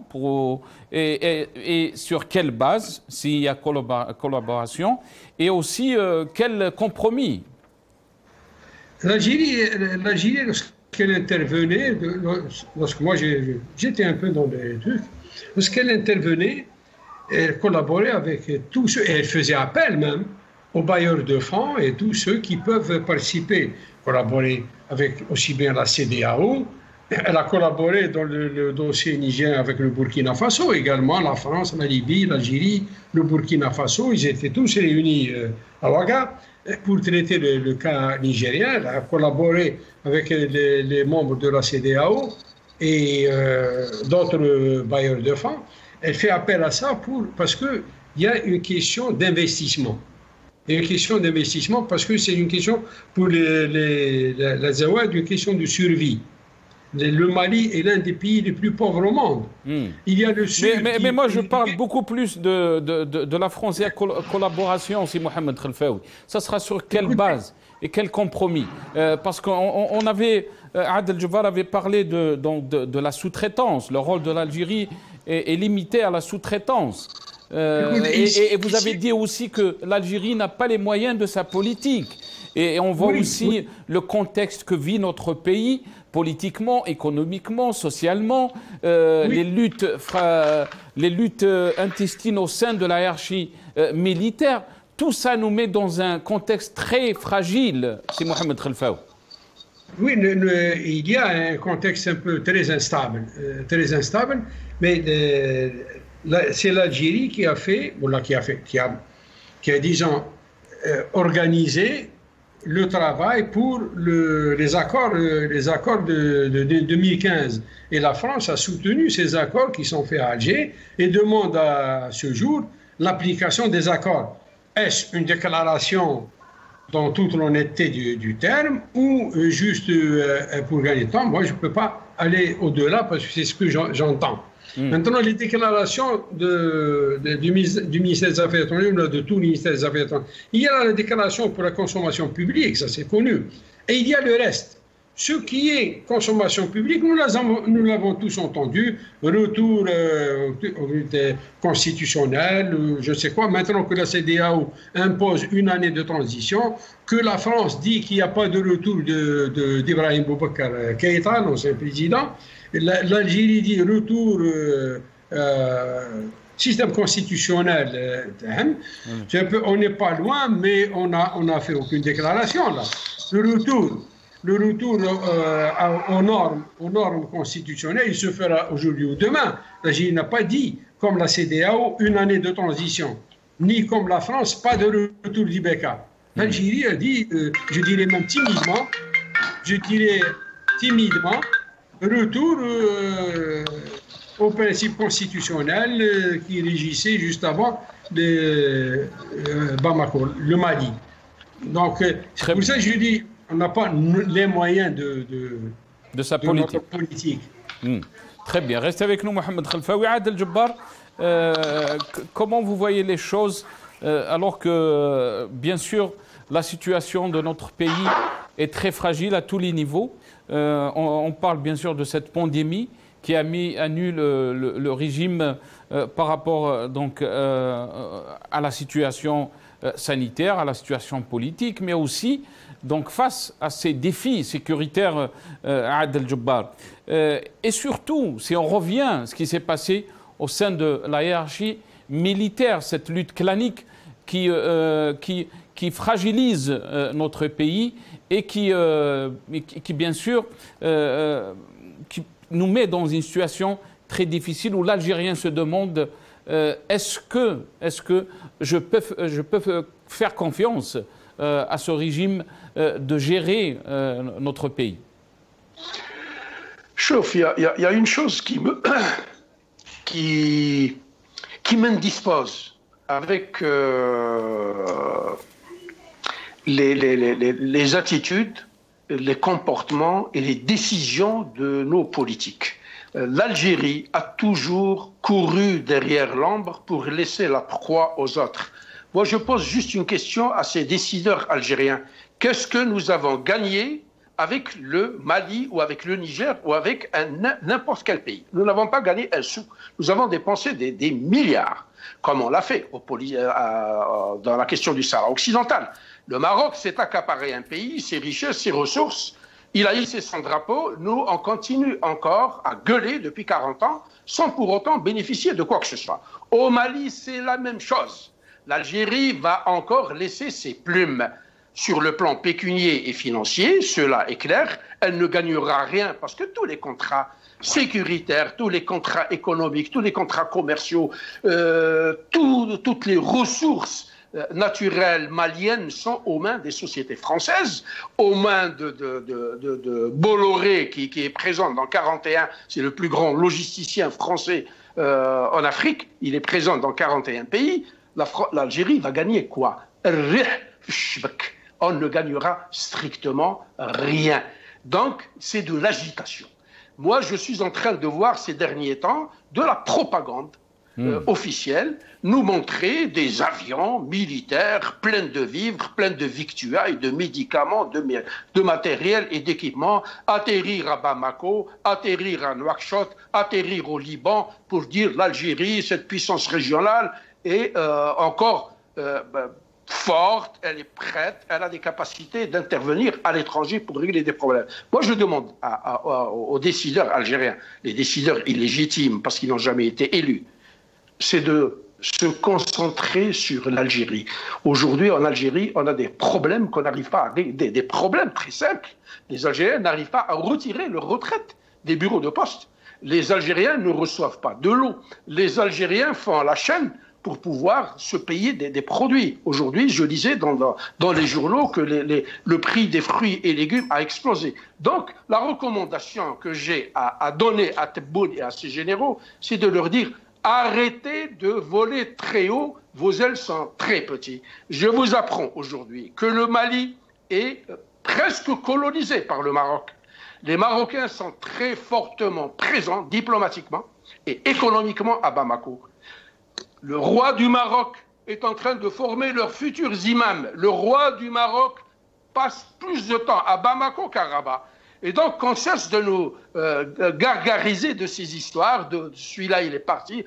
et sur quelle base, s'il y a collaboration, et aussi quel compromis? L'Algérie, lorsqu'elle intervenait, lorsque moi j'étais un peu dans les trucs, lorsqu'elle intervenait, elle collaborait avec tous ceux, et elle faisait appel même aux bailleurs de fonds et tous ceux qui peuvent participer, collaborer avec aussi bien la CEDEAO. Elle a collaboré dans le dossier nigérien avec le Burkina Faso, également la France, la Libye, l'Algérie, le Burkina Faso. Ils étaient tous réunis à Ouaga pour traiter le cas nigérien. Elle a collaboré avec les membres de la CEDEAO et d'autres bailleurs de fonds. Elle fait appel à ça parce qu'il y a une question d'investissement. Il y a une question d'investissement parce que c'est une question pour la Zawad, une question de survie. Le Mali est l'un des pays les plus pauvres au monde. Il y a le sud. Mais moi, je parle beaucoup plus de la France et la collaboration, c'est Mohamed Khelfaoui. Ça sera sur quelle base et quel compromis? Parce qu'on avait, Adel Djebbar avait parlé de la sous-traitance. Le rôle de l'Algérie est limité à la sous-traitance. Et vous avez dit aussi que l'Algérie n'a pas les moyens de sa politique. Et on voit aussi le contexte que vit notre pays, politiquement, économiquement, socialement, les luttes intestines au sein de la hiérarchie militaire. Tout ça nous met dans un contexte très fragile, c'est Mohamed Khelfaoui. Oui, il y a un contexte un peu très instable, mais c'est l'Algérie qui a disons, organisé le travail pour les accords de 2015. Et la France a soutenu ces accords qui sont faits à Alger et demande à ce jour l'application des accords. Est-ce une déclaration dans toute l'honnêteté du terme ou juste pour gagner de temps? Moi, je ne peux pas aller au-delà parce que c'est ce que j'entends. Maintenant, les déclarations du ministère des Affaires étrangères, de tout le ministère des Affaires étrangères, il y a la déclaration pour la consommation publique, ça c'est connu, et il y a le reste. Ce qui est consommation publique, nous l'avons tous entendu, retour constitutionnel, je ne sais quoi, maintenant que la CEDEAO impose une année de transition, que la France dit qu'il n'y a pas de retour d'Ibrahim Boubacar Keïta, l'ancien président, l'Algérie dit retour système constitutionnel. On n'est pas loin, mais on n'a fait aucune déclaration là. Le retour aux normes constitutionnelles, il se fera aujourd'hui ou demain. L'Algérie n'a pas dit, comme la CEDEAO, une année de transition, ni comme la France, pas de retour d'IBK. L'Algérie a dit, je dirais même timidement, retour au principe constitutionnel qui régissait juste avant Bamako, le Mali. Donc, c'est pour ça que je dis, on n'a pas les moyens de sa politique. Notre politique. Très bien. Restez avec nous, Mohamed Khelfaoui. Adel Djebbar, comment vous voyez les choses alors que, bien sûr, la situation de notre pays est très fragile à tous les niveaux. On parle bien sûr de cette pandémie qui a mis à nu le régime par rapport donc, à la situation sanitaire, à la situation politique, mais aussi donc, face à ces défis sécuritaires à Adel Djebbar. Et surtout, si on revient à ce qui s'est passé au sein de la hiérarchie militaire, cette lutte clanique qui fragilise notre pays et qui bien sûr, qui nous met dans une situation très difficile où l'Algérien se demande est-ce que je peux faire confiance à ce régime de gérer notre pays? Chauffe, il y a une chose qui m'indispose avec les attitudes les comportements et les décisions de nos politiques. L'Algérie a toujours couru derrière l'ombre pour laisser la proie aux autres. Moi, je pose juste une question à ces décideurs algériens. Qu'est-ce que nous avons gagné avec le Mali ou avec le Niger ou avec n'importe quel pays? Nous n'avons pas gagné un sou. Nous avons dépensé des milliards, comme on l'a fait dans la question du Sahara occidental. Le Maroc s'est accaparé un pays, ses richesses, ses ressources. Il a hissé son drapeau. Nous, on continue encore à gueuler depuis 40 ans sans pour autant bénéficier de quoi que ce soit. Au Mali, c'est la même chose. L'Algérie va encore laisser ses plumes. Sur le plan pécunier et financier, cela est clair, elle ne gagnera rien parce que tous les contrats sécuritaires, tous les contrats économiques, tous les contrats commerciaux, toutes les ressources naturelles maliennes sont aux mains des sociétés françaises, aux mains de Bolloré qui est présent dans 41, c'est le plus grand logisticien français en Afrique, il est présent dans 41 pays. L'Algérie va gagner quoi? On ne gagnera strictement rien. Donc, c'est de l'agitation. Moi, je suis en train de voir ces derniers temps de la propagande officielle nous montrer des avions militaires pleins de vivres, pleins de victuailles, de médicaments, de matériel et d'équipements, atterrir à Bamako, atterrir à Nouakchott, atterrir au Liban pour dire l'Algérie, cette puissance régionale, est encore forte, elle est prête, elle a des capacités d'intervenir à l'étranger pour régler des problèmes. Moi, je demande aux décideurs algériens, les décideurs illégitimes, parce qu'ils n'ont jamais été élus, c'est de se concentrer sur l'Algérie. Aujourd'hui, en Algérie, on a des problèmes qu'on n'arrive pas à régler, des problèmes très simples. Les Algériens n'arrivent pas à retirer leur retraite des bureaux de poste. Les Algériens ne reçoivent pas de l'eau. Les Algériens font la chaîne pour pouvoir se payer des produits. Aujourd'hui, je lisais dans les journaux que le prix des fruits et légumes a explosé. Donc, la recommandation que j'ai à donner à Tebboune et à ses généraux, c'est de leur dire « Arrêtez de voler très haut, vos ailes sont très petites. » Je vous apprends aujourd'hui que le Mali est presque colonisé par le Maroc. Les Marocains sont très fortement présents diplomatiquement et économiquement à Bamako. Le roi du Maroc est en train de former leurs futurs imams. Le roi du Maroc passe plus de temps à Bamako qu'à Rabat. Et donc, qu'on cesse de nous gargariser de ces histoires, de celui-là, il est parti.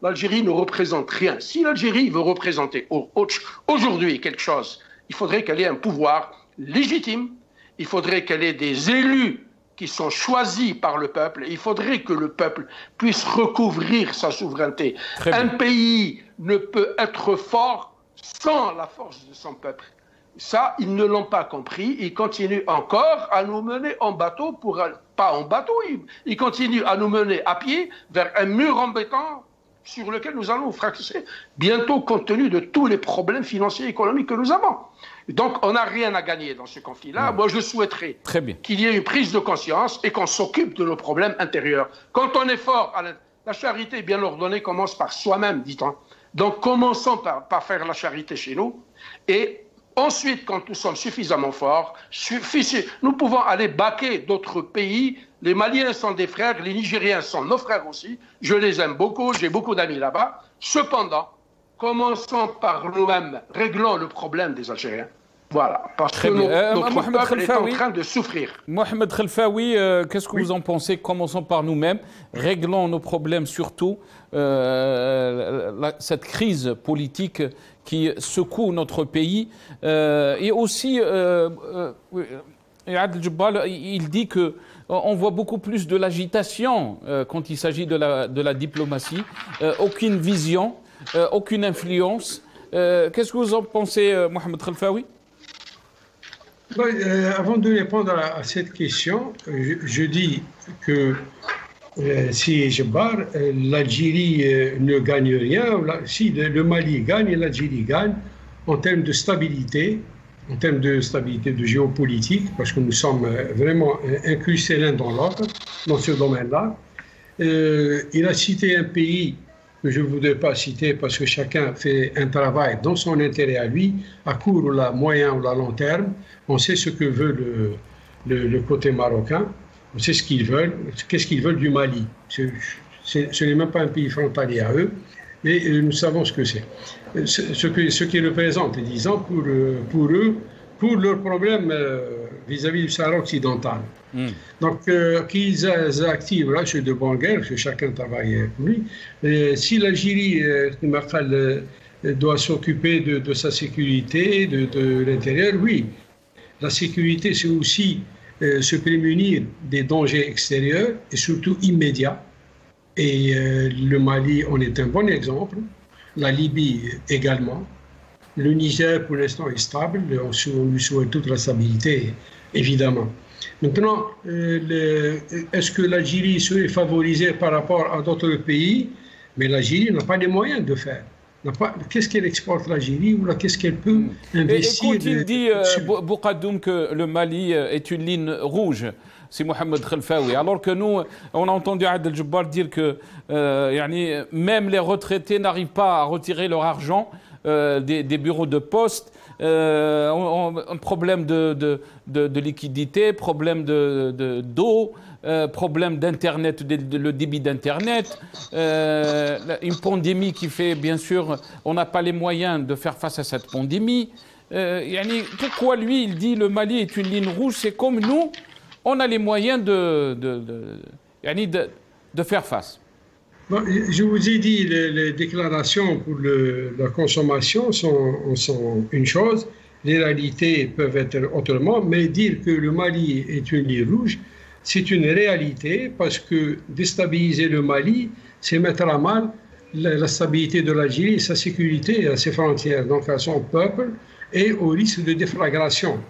L'Algérie ne représente rien. Si l'Algérie veut représenter aujourd'hui quelque chose, il faudrait qu'elle ait un pouvoir légitime, il faudrait qu'elle ait des élus qui sont choisis par le peuple. Il faudrait que le peuple puisse recouvrir sa souveraineté. Un pays ne peut être fort sans la force de son peuple. Ça, ils ne l'ont pas compris. Ils continuent encore à nous mener en bateau, pas en bateau, ils continuent à nous mener à pied vers un mur en béton sur lequel nous allons fracasser bientôt compte tenu de tous les problèmes financiers et économiques que nous avons. Donc, on n'a rien à gagner dans ce conflit-là. Moi, je souhaiterais qu'il y ait une prise de conscience et qu'on s'occupe de nos problèmes intérieurs. Quand on est fort, la charité bien ordonnée commence par soi-même, dit-on. Donc, commençons par faire la charité chez nous. Et ensuite, quand nous sommes suffisamment forts, nous pouvons aller baquer d'autres pays. Les Maliens sont des frères, les Nigériens sont nos frères aussi. Je les aime beaucoup, j'ai beaucoup d'amis là-bas. Cependant, commençons par nous-mêmes, réglons le problème des Algériens. Voilà, parce que notre peuple est en train de souffrir. Mohamed Khelfaoui, qu'est-ce que vous en pensez? Commençons par nous-mêmes, réglons nos problèmes, surtout cette crise politique qui secoue notre pays. Et aussi, Adel Jubbal, il dit qu'on voit beaucoup plus de l'agitation quand il s'agit de la diplomatie, aucune vision, aucune influence. Qu'est-ce que vous en pensez, Mohamed Khelfaoui? Avant de répondre à cette question, je dis que si je barre, l'Algérie ne gagne rien. Si le Mali gagne, l'Algérie gagne en termes de stabilité, de géopolitique, parce que nous sommes vraiment incrustés l'un dans l'autre, dans ce domaine-là. Il a cité un pays que je ne voudrais pas citer parce que chacun fait un travail dans son intérêt à lui, à court ou à moyen ou à long terme. On sait ce que veut le côté marocain. On sait ce qu'ils veulent. Qu'est-ce qu'ils veulent du Mali? Ce n'est même pas un pays frontalier à eux, mais nous savons ce que c'est. Ce qu'ils représentent, disons, pour eux, pour leurs problèmes vis-à-vis du Sahara occidental. Donc, qu'ils activent là, c'est de bonne guerre, parce que chacun travaille pour lui. Si l'Algérie doit s'occuper de sa sécurité, de l'intérieur, oui. La sécurité, c'est aussi se prémunir des dangers extérieurs et surtout immédiats. Et le Mali en est un bon exemple. La Libye également. Le Niger, pour l'instant, est stable. On lui souhaite toute la stabilité, évidemment. Maintenant, est-ce que l'Algérie serait favorisée par rapport à d'autres pays? Mais l'Algérie n'a pas les moyens de faire. Qu'est-ce qu'elle exporte, l'Algérie, ou qu'est-ce qu'elle peut investir? Et quand il dit, Boukadoum, que le Mali est une ligne rouge, c'est Mohamed Khelfaoui, alors que nous, on a entendu Adel Jabbar dire que même les retraités n'arrivent pas à retirer leur argent des bureaux de poste, un problème de liquidité, problème d'eau, problème d'Internet, le débit d'Internet, une pandémie qui fait, bien sûr, on n'a pas les moyens de faire face à cette pandémie. Pourquoi lui, il dit le Mali est une ligne rouge? C'est comme nous, on a les moyens de faire face. Bon, je vous ai dit, les déclarations pour la consommation sont une chose, les réalités peuvent être autrement, mais dire que le Mali est une ligne rouge, c'est une réalité, parce que déstabiliser le Mali, c'est mettre à mal la stabilité de l'Algérie, sa sécurité à ses frontières, donc à son peuple, et au risque de déflagration.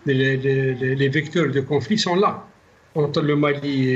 Les vecteurs de conflit sont là, entre le Mali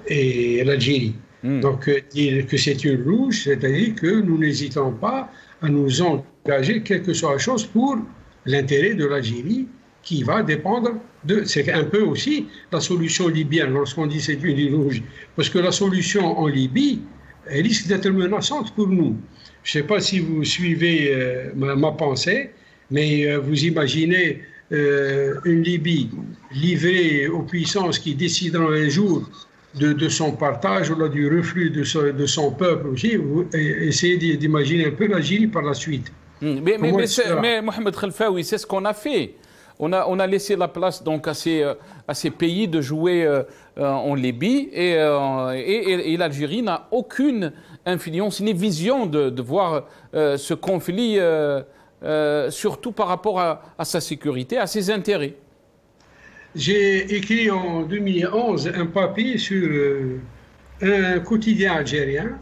et l'Algérie. Donc, dire que c'est une rouge, c'est-à-dire que nous n'hésitons pas à nous engager quelque soit la chose pour l'intérêt de l'Algérie, qui va dépendre de... C'est un peu aussi la solution libyenne, lorsqu'on dit c'est une ligne rouge. Parce que la solution en Libye, elle risque d'être menaçante pour nous. Je ne sais pas si vous suivez ma pensée, mais vous imaginez une Libye livrée aux puissances qui décideront un jour de son partage ou là, du reflux de son peuple aussi. Essayez d'imaginer un peu l'Algérie par la suite. Mais Mohamed Khelfaoui, c'est ce qu'on a fait. On a laissé la place donc à ces pays de jouer en Libye et l'Algérie n'a aucune influence ni vision de voir ce conflit, surtout par rapport à sa sécurité, à ses intérêts. J'ai écrit en 2011 un papier sur un quotidien algérien.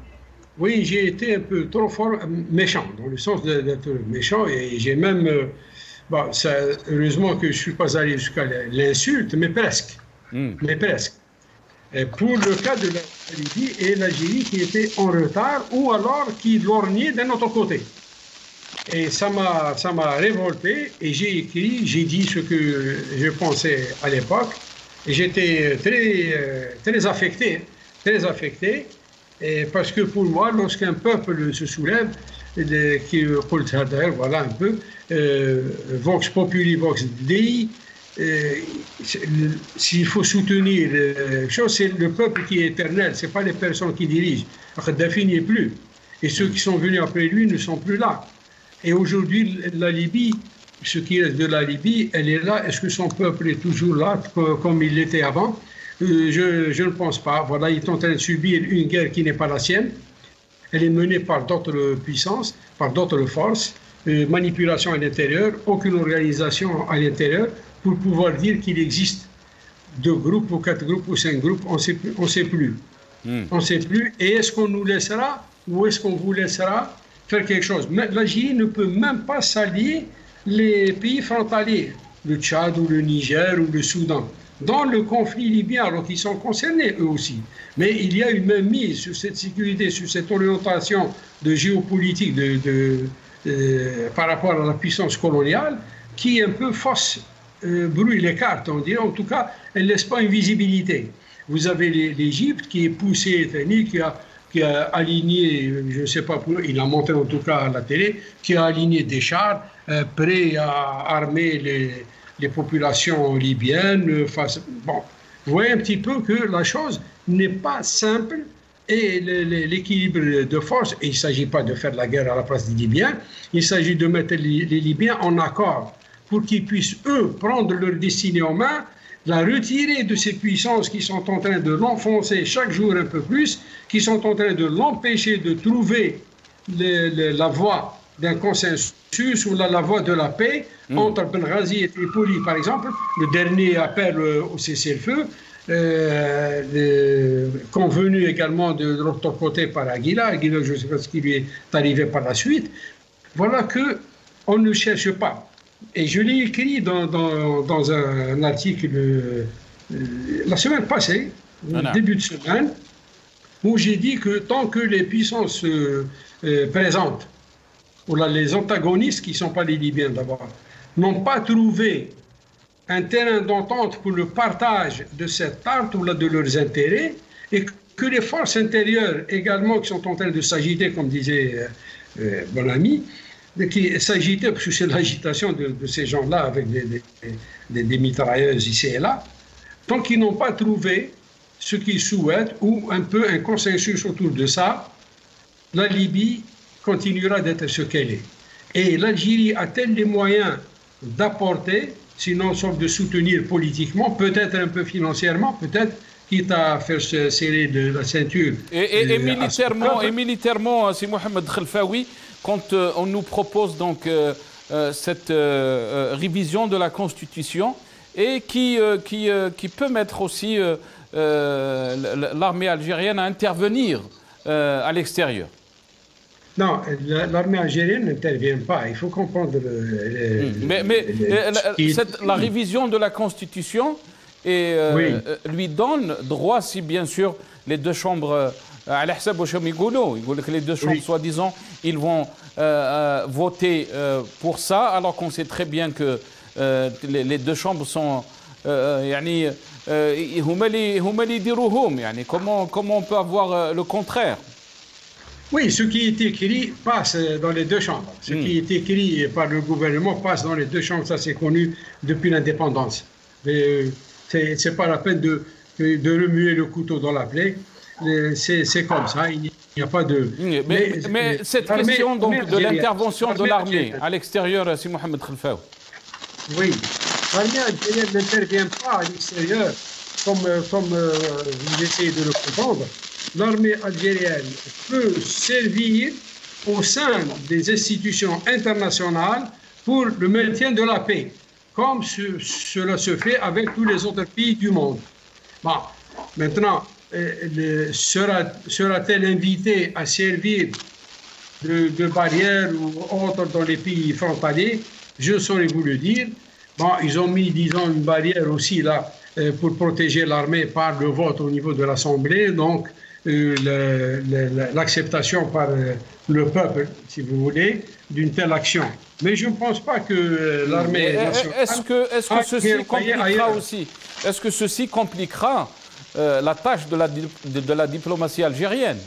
Oui, j'ai été un peu trop fort, méchant, dans le sens d'être méchant, et j'ai même... Bon, heureusement que je ne suis pas allé jusqu'à l'insulte, mais presque. Mais presque. Et pour le cas de la Libye et l'Algérie qui était en retard ou alors qui lorgnait d'un autre côté. Et ça m'a révolté et j'ai dit ce que je pensais à l'époque. Et j'étais très affecté, et parce que pour moi, lorsqu'un peuple se soulève, voilà un peu, Vox Populi, Vox Dei, s'il faut soutenir les choses, c'est le peuple qui est éternel, ce n'est pas les personnes qui dirigent. Kadhafi n'y est plus. Et ceux qui sont venus après lui ne sont plus là. Et aujourd'hui, la Libye, ce qui reste de la Libye, elle est là. Est-ce que son peuple est toujours là comme il l'était avant? Je ne pense pas. Voilà, il est en train de subir une guerre qui n'est pas la sienne. Elle est menée par d'autres puissances, par d'autres forces, manipulation à l'intérieur, aucune organisation à l'intérieur pour pouvoir dire qu'il existe 2 groupes ou 4 groupes ou 5 groupes, on ne sait plus. On ne sait plus. Et est-ce qu'on nous laissera ou est-ce qu'on vous laissera faire quelque chose? L'Algérie ne peut même pas s'allier les pays frontaliers, le Tchad ou le Niger ou le Soudan, dans le conflit libyen, alors qu'ils sont concernés eux aussi. Mais il y a une mainmise sur cette sécurité, sur cette orientation de géopolitique par rapport à la puissance coloniale, qui un peu fausse, brouille les cartes, on dirait. En tout cas, elle ne laisse pas une visibilité. Vous avez l'Égypte qui est poussée, qui a aligné, je ne sais pas, il a montré en tout cas à la télé, qui a aligné des chars prêts à armer les populations libyennes. Bon, vous voyez un petit peu que la chose n'est pas simple et l'équilibre de force, et il ne s'agit pas de faire la guerre à la place des Libyens, il s'agit de mettre les Libyens en accord pour qu'ils puissent, eux, prendre leur destinée en main, la retirer de ces puissances qui sont en train de l'enfoncer chaque jour un peu plus, qui sont en train de l'empêcher de trouver la voie d'un consensus ou la voie de la paix entre Benghazi et Tripoli, par exemple. Le dernier appel au cessez-le-feu, convenu également de l'autre côté par Aguila. Aguila, je ne sais pas ce qui lui est arrivé par la suite. Voilà qu'on ne cherche pas. Et je l'ai écrit dans un article la semaine passée, début de semaine, où j'ai dit que tant que les puissances présentes, ou là, les antagonistes, qui ne sont pas les Libyens d'abord, n'ont pas trouvé un terrain d'entente pour le partage de cette tarte ou là, de leurs intérêts, et que les forces intérieures également qui sont en train de s'agiter, comme disait mon ami, qui s'agitaient, parce que c'est l'agitation de ces gens-là avec des mitrailleuses ici et là, tant qu'ils n'ont pas trouvé ce qu'ils souhaitent ou un peu un consensus autour de ça, la Libye continuera d'être ce qu'elle est. Et l'Algérie a-t-elle les moyens d'apporter, sinon sauf de soutenir politiquement, peut-être un peu financièrement, peut-être, quitte à faire serrer de la ceinture. Et militairement, c'est Mohamed Khelfaoui, quand on nous propose donc cette révision de la Constitution et qui peut mettre aussi l'armée algérienne à intervenir à l'extérieur. Non, l'armée algérienne n'intervient pas. Il faut comprendre. La révision de la Constitution lui donne droit, si bien sûr les deux chambres, à l'Ahsab que les deux chambres, soi-disant, ils vont voter pour ça, alors qu'on sait très bien que les deux chambres sont. Comment on peut avoir le contraire? Oui, ce qui est écrit passe dans les deux chambres. Ce qui est écrit par le gouvernement passe dans les deux chambres. Ça, c'est connu depuis l'indépendance. C'est pas la peine de remuer le couteau dans la plaie. C'est comme ça. Il n'y a pas de. Mais cette question donc de l'intervention de l'armée à l'extérieur, c'est Mohamed Khelfaoui. Oui, l'armée algérienne n'intervient pas à l'extérieur, comme vous essayez de le comprendre. L'armée algérienne peut servir au sein des institutions internationales pour le maintien de la paix, comme cela se fait avec tous les autres pays du monde. Bon, maintenant, sera-t-elle invitée à servir de barrière ou autre dans les pays frontaliers? Je ne saurais vous le dire. Bon, ils ont mis, disons, une barrière aussi là pour protéger l'armée par le vote au niveau de l'Assemblée, donc l'acceptation par le peuple, si vous voulez, d'une telle action. Mais je ne pense pas que l'armée nationale... Est-ce que ceci compliquera la tâche de la diplomatie algérienne?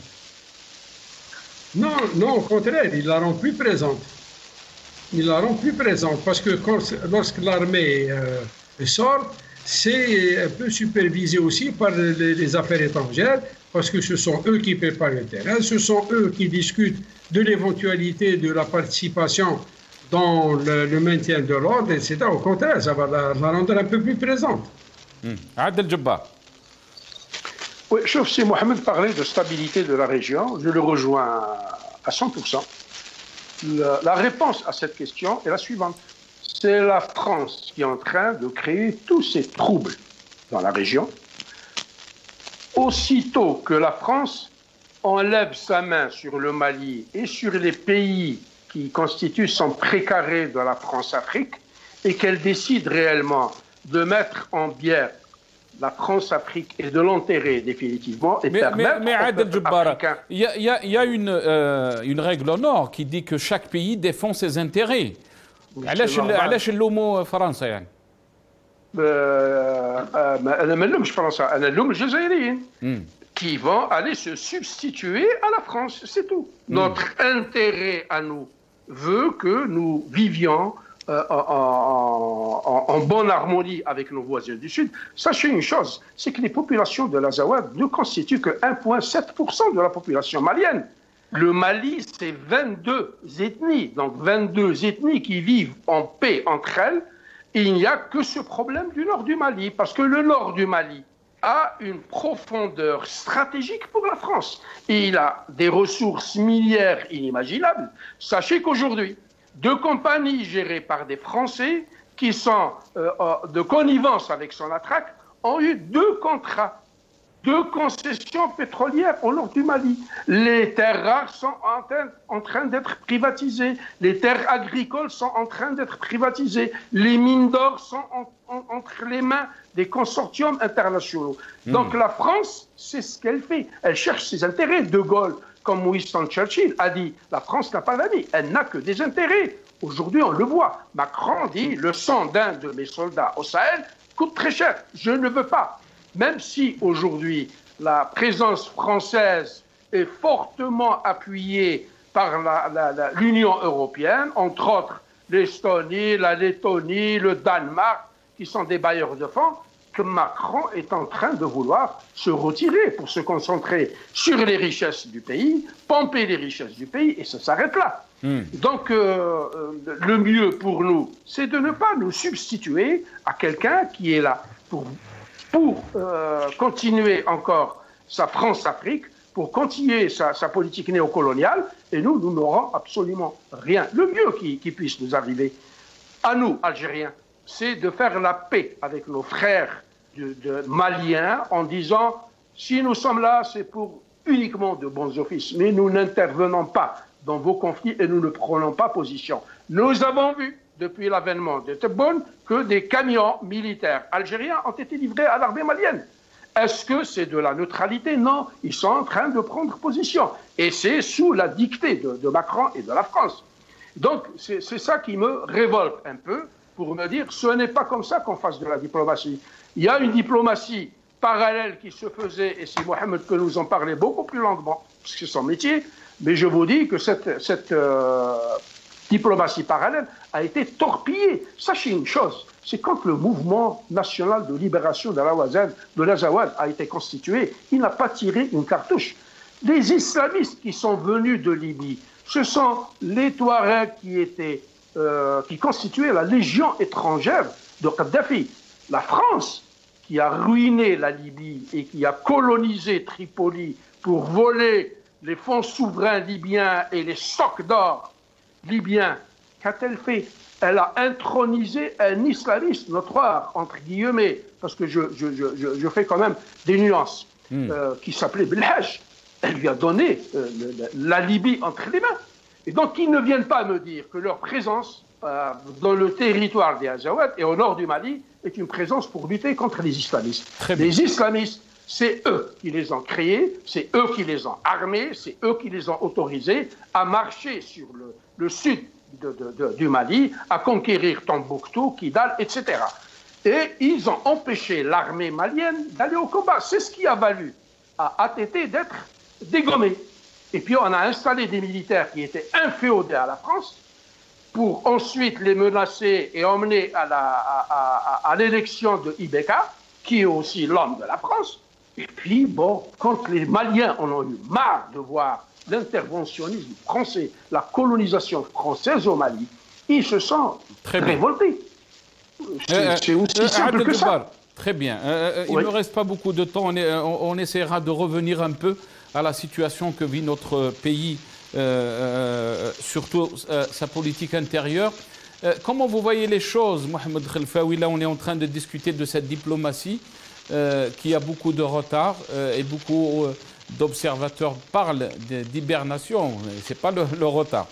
Non, au contraire, il la rend plus présente. Il la rend plus présente parce que lorsque l'armée sort, c'est un peu supervisé aussi par les affaires étrangères, parce que ce sont eux qui préparent le terrain, ce sont eux qui discutent de l'éventualité de la participation dans le maintien de l'ordre, etc. Au contraire, ça va la rendre un peu plus présente. Adel Jabbar. Oui, sauf si Mohamed parlait de stabilité de la région, je le rejoins à 100%. La réponse à cette question est la suivante. C'est la France qui est en train de créer tous ces troubles dans la région. Aussitôt que la France enlève sa main sur le Mali et sur les pays qui constituent son précaré de la France-Afrique et qu'elle décide réellement de mettre en bière la France-Afrique et de l'enterrer définitivement et permettre aux peuples africains... Il y a une règle au nord qui dit que chaque pays défend ses intérêts. علاش نلوموا فرنسا يعني؟ أنا ما نلومش فرنسا، أنا نلوم الجزائريين qui vont aller se substituer à la France, c'est tout. Notre intérêt à nous veut que nous vivions en bonne harmonie avec nos voisins du Sud. Sachez une chose, c'est que les populations de l'Azawad ne constituent que 1,7% de la population malienne. Le Mali, c'est 22 ethnies, donc 22 ethnies qui vivent en paix entre elles. Et il n'y a que ce problème du nord du Mali, parce que le nord du Mali a une profondeur stratégique pour la France. Et il a des ressources minières inimaginables. Sachez qu'aujourd'hui, 2 compagnies gérées par des Français qui sont de connivence avec Sonatrach ont eu 2 contrats, 2 concessions pétrolières au nord du Mali. Les terres rares sont en train d'être privatisées. Les terres agricoles sont en train d'être privatisées. Les mines d'or sont entre les mains des consortiums internationaux. Donc la France, c'est ce qu'elle fait. Elle cherche ses intérêts. De Gaulle, comme Winston Churchill, a dit « La France n'a pas d'amis, elle n'a que des intérêts ». Aujourd'hui, on le voit. Macron dit « Le sang d'un de mes soldats au Sahel coûte très cher. Je ne veux pas ». Même si aujourd'hui la présence française est fortement appuyée par l'Union européenne, entre autres l'Estonie, la Lettonie, le Danemark, qui sont des bailleurs de fonds, que Macron est en train de vouloir se retirer pour se concentrer sur les richesses du pays, pomper les richesses du pays, et ça s'arrête là. Donc, le mieux pour nous, c'est de ne pas nous substituer à quelqu'un qui est là pour continuer encore sa France-Afrique, pour continuer sa politique néocoloniale, et nous n'aurons absolument rien. Le mieux qui puisse nous arriver, à nous, Algériens, c'est de faire la paix avec nos frères maliens en disant, si nous sommes là, c'est pour uniquement de bons offices, mais nous n'intervenons pas dans vos conflits et nous ne prenons pas position. Nous avons vu, depuis l'avènement de Tebboune, que des camions militaires algériens ont été livrés à l'armée malienne. Est-ce que c'est de la neutralité? Non, ils sont en train de prendre position. Et c'est sous la dictée de Macron et de la France. Donc, c'est ça qui me révolte un peu, pour me dire, ce n'est pas comme ça qu'on fasse de la diplomatie. Il y a une diplomatie parallèle qui se faisait, et c'est Mohamed que nous en parlait beaucoup plus longuement, parce que c'est son métier, mais je vous dis que cette diplomatie parallèle a été torpillée. Sachez une chose, c'est quand le mouvement national de libération de l'Azawad a été constitué, il n'a pas tiré une cartouche. Les islamistes qui sont venus de Libye, ce sont les Touaregs qui constituaient la légion étrangère de Kadhafi. La France, qui a ruiné la Libye et qui a colonisé Tripoli pour voler les fonds souverains libyens et les stocks d'or libyens, qu'a-t-elle fait? Elle a intronisé un islamiste notoire, entre guillemets, parce que je fais quand même des nuances, qui s'appelait Belhaj. Elle lui a donné la Libye entre les mains. Et donc, qu'ils ne viennent pas me dire que leur présence dans le territoire des Azawad et au nord du Mali est une présence pour lutter contre les islamistes. Les islamistes, c'est eux qui les ont créés, c'est eux qui les ont armés, c'est eux qui les ont autorisés à marcher sur le sud du Mali, à conquérir Tombouctou, Kidal, etc. Et ils ont empêché l'armée malienne d'aller au combat. C'est ce qui a valu à ATT d'être dégommé. Et puis on a installé des militaires qui étaient inféodés à la France pour ensuite les menacer et emmener à l'élection de Ibeka, qui est aussi l'homme de la France. Et puis, bon, quand les Maliens en ont eu marre de voir l'interventionnisme français, la colonisation française au Mali, ils se sont révoltés. C'est aussi simple que ça. Très bien. Il ne me reste pas beaucoup de temps. On essaiera de revenir un peu à la situation que vit notre pays, surtout sa politique intérieure. Comment vous voyez les choses, Mohamed Khelfaoui? Là, on est en train de discuter de cette diplomatie qui a beaucoup de retard et beaucoup d'observateurs parlent d'hibernation. Ce n'est pas le retard.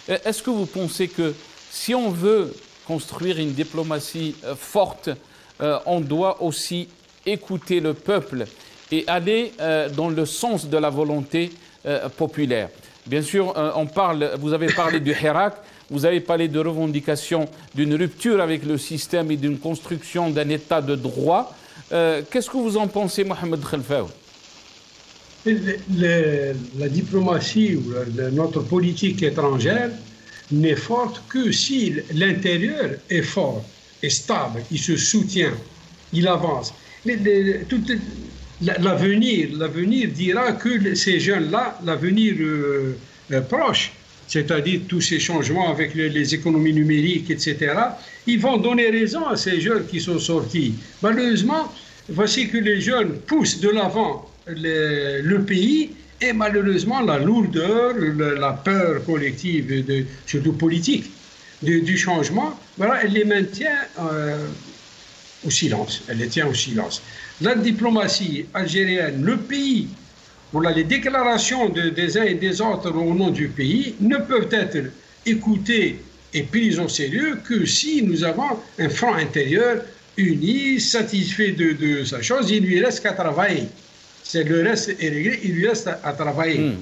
Est-ce que vous pensez que si on veut construire une diplomatie forte, on doit aussi écouter le peuple et aller dans le sens de la volonté populaire? Bien sûr, vous avez parlé du Hirak, vous avez parlé de revendication d'une rupture avec le système et d'une construction d'un État de droit. Qu'est-ce que vous en pensez, Mohamed Khelfaoui? La diplomatie ou notre politique étrangère n'est forte que si l'intérieur est fort, est stable, il se soutient, il avance. L'avenir dira que ces jeunes-là, l'avenir proche, c'est-à-dire tous ces changements avec les économies numériques, etc., ils vont donner raison à ces jeunes qui sont sortis. Malheureusement, voici que les jeunes poussent de l'avant le pays et malheureusement la lourdeur, la peur collective, surtout politique, du changement, voilà, elle les maintient au silence. Elle les tient au silence. La diplomatie algérienne, le pays, voilà, les déclarations des uns et des autres au nom du pays ne peuvent être écoutées et prises au sérieux que si nous avons un front intérieur uni, satisfait de sa chose, il lui reste qu'à travailler. C'est le reste est réglé, il lui reste à travailler.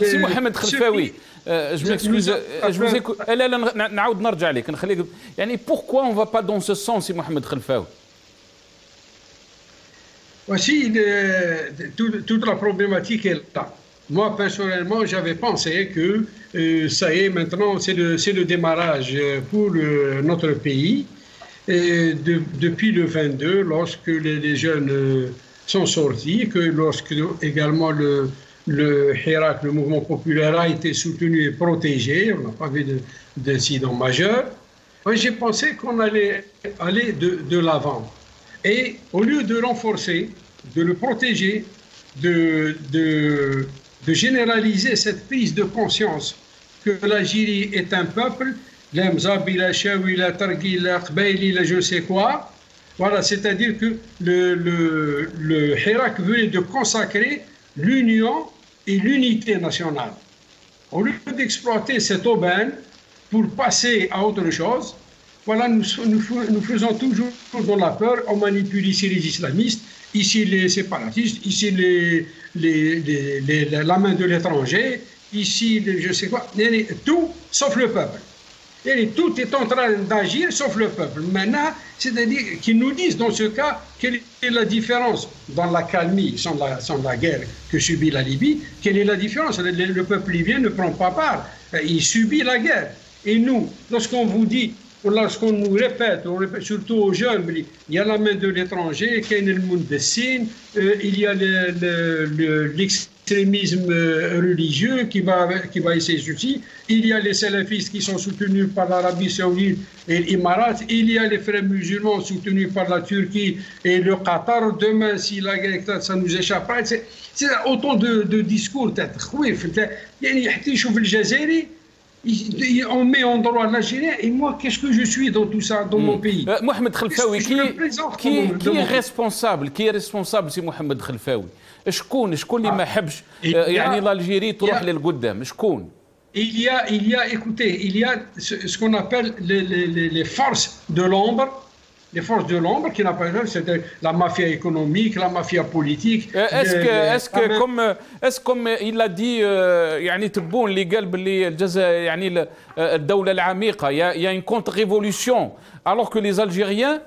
سي محمد خلفاوي je m'excuse, je vous écoute. لا نعاود نرجع لك نخليك يعني pourquoi on va pas dans ce sens سي محمد خلفاوي؟ Voici toute la problématique est là. Moi, personnellement, j'avais pensé que ça y est, maintenant, c'est le démarrage pour notre pays. Depuis le 22, lorsque les jeunes sont sortis, que lorsque également le Hirak, le mouvement populaire, a été soutenu et protégé, on n'a pas vu d'incident majeur, j'ai pensé qu'on allait aller de l'avant. Et au lieu de renforcer, de le protéger, de généraliser cette prise de conscience que l'Algérie est un peuple, je ne sais quoi, voilà, c'est-à-dire que le Hirak venait de consacrer l'union et l'unité nationale. Au lieu d'exploiter cette aubaine pour passer à autre chose, voilà, nous faisons toujours dans la peur, on manipule ici les islamistes, ici les séparatistes, ici la main de l'étranger, ici je sais quoi, tout sauf le peuple. Et tout est en train d'agir sauf le peuple. Maintenant, c'est-à-dire qu'ils nous disent dans ce cas quelle est la différence dans la calmie, sans la guerre que subit la Libye, quelle est la différence? Le peuple libyen ne prend pas part, il subit la guerre. Et nous, lorsqu'on vous dit, lorsqu'on nous répète, on répète surtout aux jeunes, il y a la main de l'étranger, il y a l'extrémisme religieux qui va essayer ceci, il y a les salafistes qui sont soutenus par l'Arabie Saoudite et l'Émirat, il y a les frères musulmans soutenus par la Turquie et le Qatar. Demain, si la guerre, ça nous échappera. C'est autant de discours. On met en droit l'Algérien et moi, qu'est-ce que je suis dans tout ça, dans mon pays? Mohamed Khelfaoui, qui est responsable? Qui est responsable, c'est Mohamed Khelfaoui? شكون اللي ما حبش يعني الجيري تروح للقدام؟ شكون؟ Il y a, écoutez, il y a ce qu'on appelle les forces de l'ombre. Les forces de l'ombre qui n'appellent, c'est la mafia économique, la mafia politique. Est-ce que comme il a dit يعني تبون اللي قال باللي الجزائر يعني الدولة العميقة il y a une contre-révolution alors que les Algériens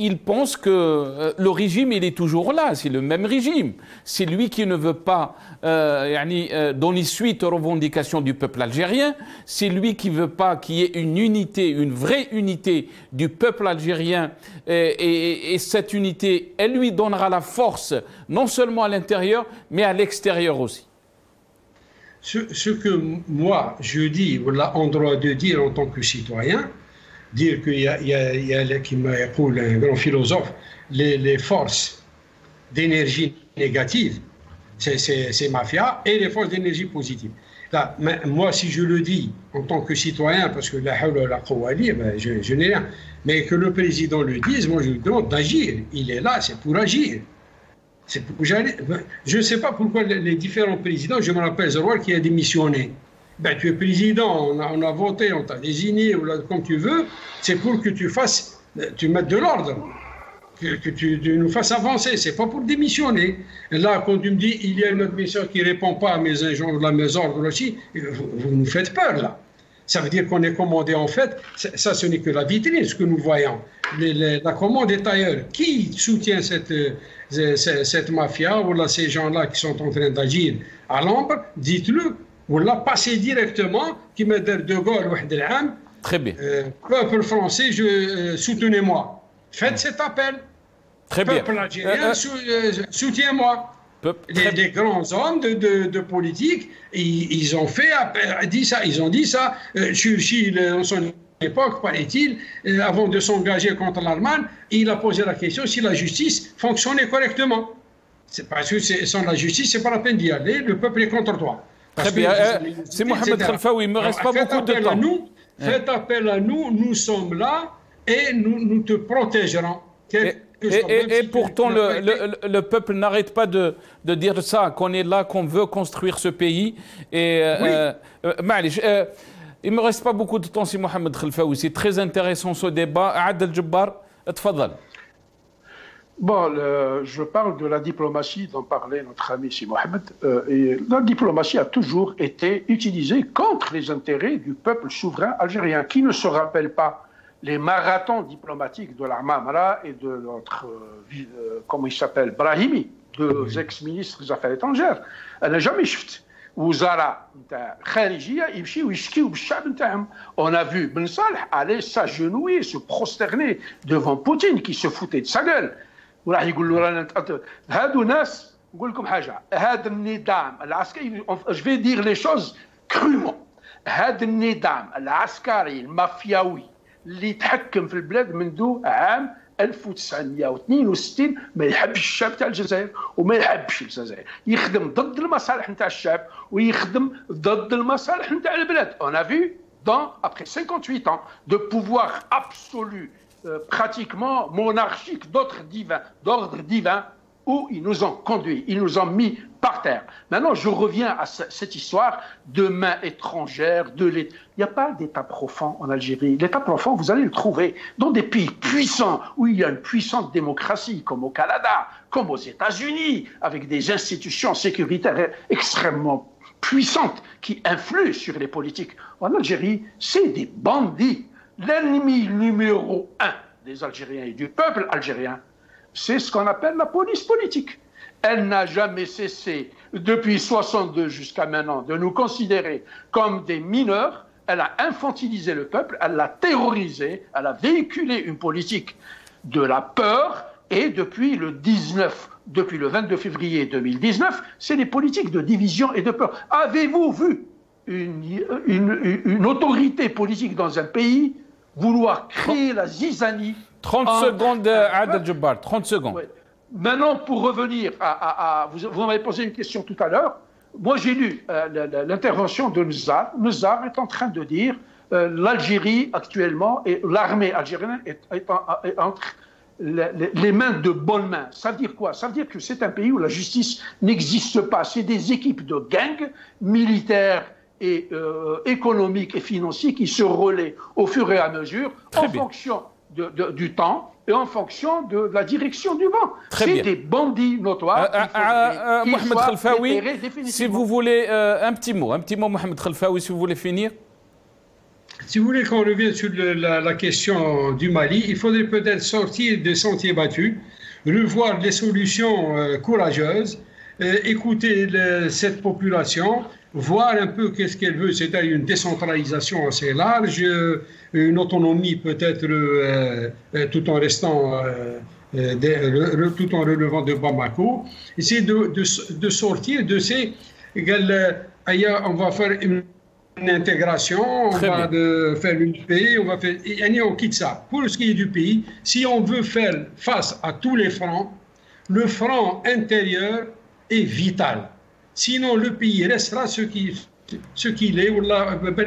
ils pensent que le régime il est toujours là, c'est le même régime. C'est lui qui ne veut pas donner suite aux revendications du peuple algérien. C'est lui qui ne veut pas qu'il y ait une unité, une vraie unité du peuple algérien. Et cette unité, elle lui donnera la force, non seulement à l'intérieur, mais à l'extérieur aussi. Ce que moi je dis, voilà, en droit de dire en tant que citoyen, dire qu'il y a qui m'a écoulé un grand philosophe, les forces d'énergie négative, c'est mafia, et les forces d'énergie positive. Là, moi, si je le dis en tant que citoyen, parce que la hawla la quwwata, je n'ai rien, mais que le président le dise, moi je lui demande d'agir. Il est là, c'est pour agir. Je ne sais pas pourquoi les différents présidents, je me rappelle Zerwal qui a démissionné. Ben, tu es président, on a voté, on t'a désigné, comme tu veux, c'est pour que tu mettes de l'ordre, que tu nous fasses avancer, c'est pas pour démissionner. Et là, quand tu me dis, il y a une administration qui ne répond pas à mes ordres aussi, vous nous faites peur, là. Ça veut dire qu'on est commandé, en fait, ça ce n'est que la vitrine, ce que nous voyons. La commande est ailleurs. Qui soutient cette mafia, ou là, ces gens-là qui sont en train d'agir à l'ombre, dites-le. ولا passer directement كما دار دوغول واحد العام. Très bien. Peuple français, soutenez-moi. Faites cet appel. Très bien. Peuple algérien, soutiens-moi. Les grands hommes de politique, ils ont dit ça. Ils ont dit ça. Churchill, en son époque, paraît-il, avant de s'engager contre l'Allemagne, il a posé la question si la justice fonctionnait correctement. C'est parce que sans la justice, c'est pas la peine d'y aller. Le peuple est contre toi. Très bien. C'est Mohamed Khelfaoui. Il me reste pas beaucoup de temps. Faites appel à nous. Nous sommes là et nous te protégerons. Et pourtant, le peuple n'arrête pas de dire ça, qu'on est là, qu'on veut construire ce pays. Et il me reste pas beaucoup de temps, si Mohamed Khelfaoui. C'est très intéressant ce débat. Adel Jabbar, tfadal. Bon, je parle de la diplomatie dont parlait notre ami Si Mohamed. Et la diplomatie a toujours été utilisée contre les intérêts du peuple souverain algérien, qui ne se rappelle pas les marathons diplomatiques de l'Armamra et de notre, comment il s'appelle, Brahimi, deux ex-ministres des Affaires étrangères. Elle n'a jamais chufté. On a vu Ben Saleh aller s'agenouiller, se prosterner devant Poutine qui se foutait de sa gueule. وراح يقولوا رانا هادو ناس نقول لكم حاجه هذا النظام العسكري je vais dire les choses crûment هذا النظام العسكري المافياوي اللي تحكم في البلاد منذ عام 1962 ما يحبش الشعب تاع الجزائر وما يحبش الجزائر يخدم ضد المصالح نتاع الشعب ويخدم ضد المصالح نتاع البلاد. On a vu après 58 ans de pouvoir absolu pratiquement monarchique d'ordre divin, où ils nous ont conduits, ils nous ont mis par terre. Maintenant, je reviens à cette histoire de main étrangère, de l'État. Il n'y a pas d'État profond en Algérie. L'État profond, vous allez le trouver dans des pays puissants, où il y a une puissante démocratie, comme au Canada, comme aux États-Unis, avec des institutions sécuritaires extrêmement puissantes qui influent sur les politiques. En Algérie, c'est des bandits. L'ennemi numéro 1 des Algériens et du peuple algérien, c'est ce qu'on appelle la police politique. Elle n'a jamais cessé, depuis 62 jusqu'à maintenant, de nous considérer comme des mineurs. Elle a infantilisé le peuple, elle l'a terrorisé, elle a véhiculé une politique de la peur. Et depuis le 22 février 2019, c'est des politiques de division et de peur. Avez-vous vu une autorité politique dans un pays vouloir créer la zizanie? 30 secondes, Adel Jabbar, 30 secondes. Ouais. Maintenant, pour revenir vous m'avez posé une question tout à l'heure. Moi, j'ai lu l'intervention de Nezzar. Nezzar est en train de dire l'Algérie actuellement et l'armée algérienne est entre les mains de bonnes mains. Ça veut dire quoi? Ça veut dire que c'est un pays où la justice n'existe pas. C'est des équipes de gangs militaires et économiques et financiers qui se relaient au fur et à mesure en fonction du temps et en fonction de la direction du vent. C'est des bandits notoires. Mohamed Khelfaoui, si vous voulez un petit mot, Mohamed Khelfaoui, si vous voulez finir. Si vous voulez qu'on revienne sur la question du Mali, il faudrait peut-être sortir des sentiers battus, revoir des solutions courageuses, écouter cette population, voir un peu qu'est-ce qu'elle veut, c'est-à-dire une décentralisation assez large, une autonomie peut-être tout en restant, tout en relevant de Bamako, essayer de sortir de ces... on va faire une intégration, on va faire une paix, on quitte ça. Pour ce qui est du pays, si on veut faire face à tous les fronts, le front intérieur est vital. Sinon, le pays restera ce qu'il est, ou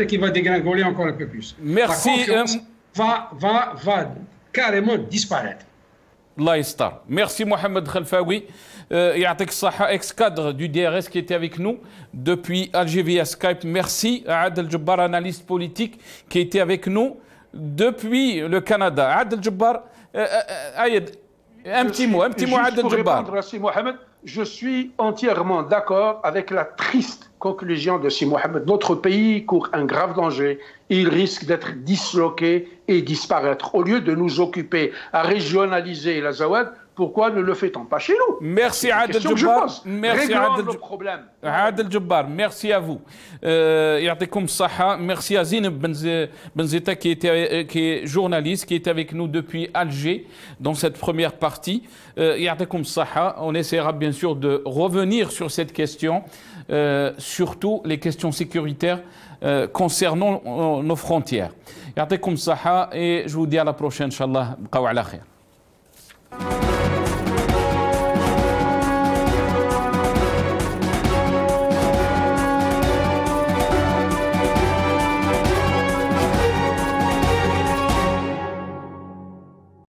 qui va dégringoler encore un peu plus. Merci. La confiance va carrément disparaître. Allah yastar. Merci Mohamed Khelfaoui, Yatek Saha, ex-cadre du DRS qui était avec nous depuis Alger via Skype. Merci à Adel Jabbar, analyste politique, qui était avec nous depuis le Canada. Adel Jabbar, un petit mot, Adel Jabbar. Je suis entièrement d'accord avec la triste conclusion de Si Mohamed. Notre pays court un grave danger. Il risque d'être disloqué et disparaître. Au lieu de nous occuper à régionaliser l'Azawad, pourquoi ne le fait-on pas chez nous? Merci Adel Jabbar. Merci Adel Jabbar. Adel Jabbar, merci à vous. Ya'tikoum Saha, merci à Zineb Benzeta qui est journaliste, qui est avec nous depuis Alger dans cette première partie. Ya'tikoum Saha, on essaiera bien sûr de revenir sur cette question, surtout les questions sécuritaires concernant nos frontières. Ya'tikoum Saha et je vous dis à la prochaine, Inch'Allah. Bqaw ala khair.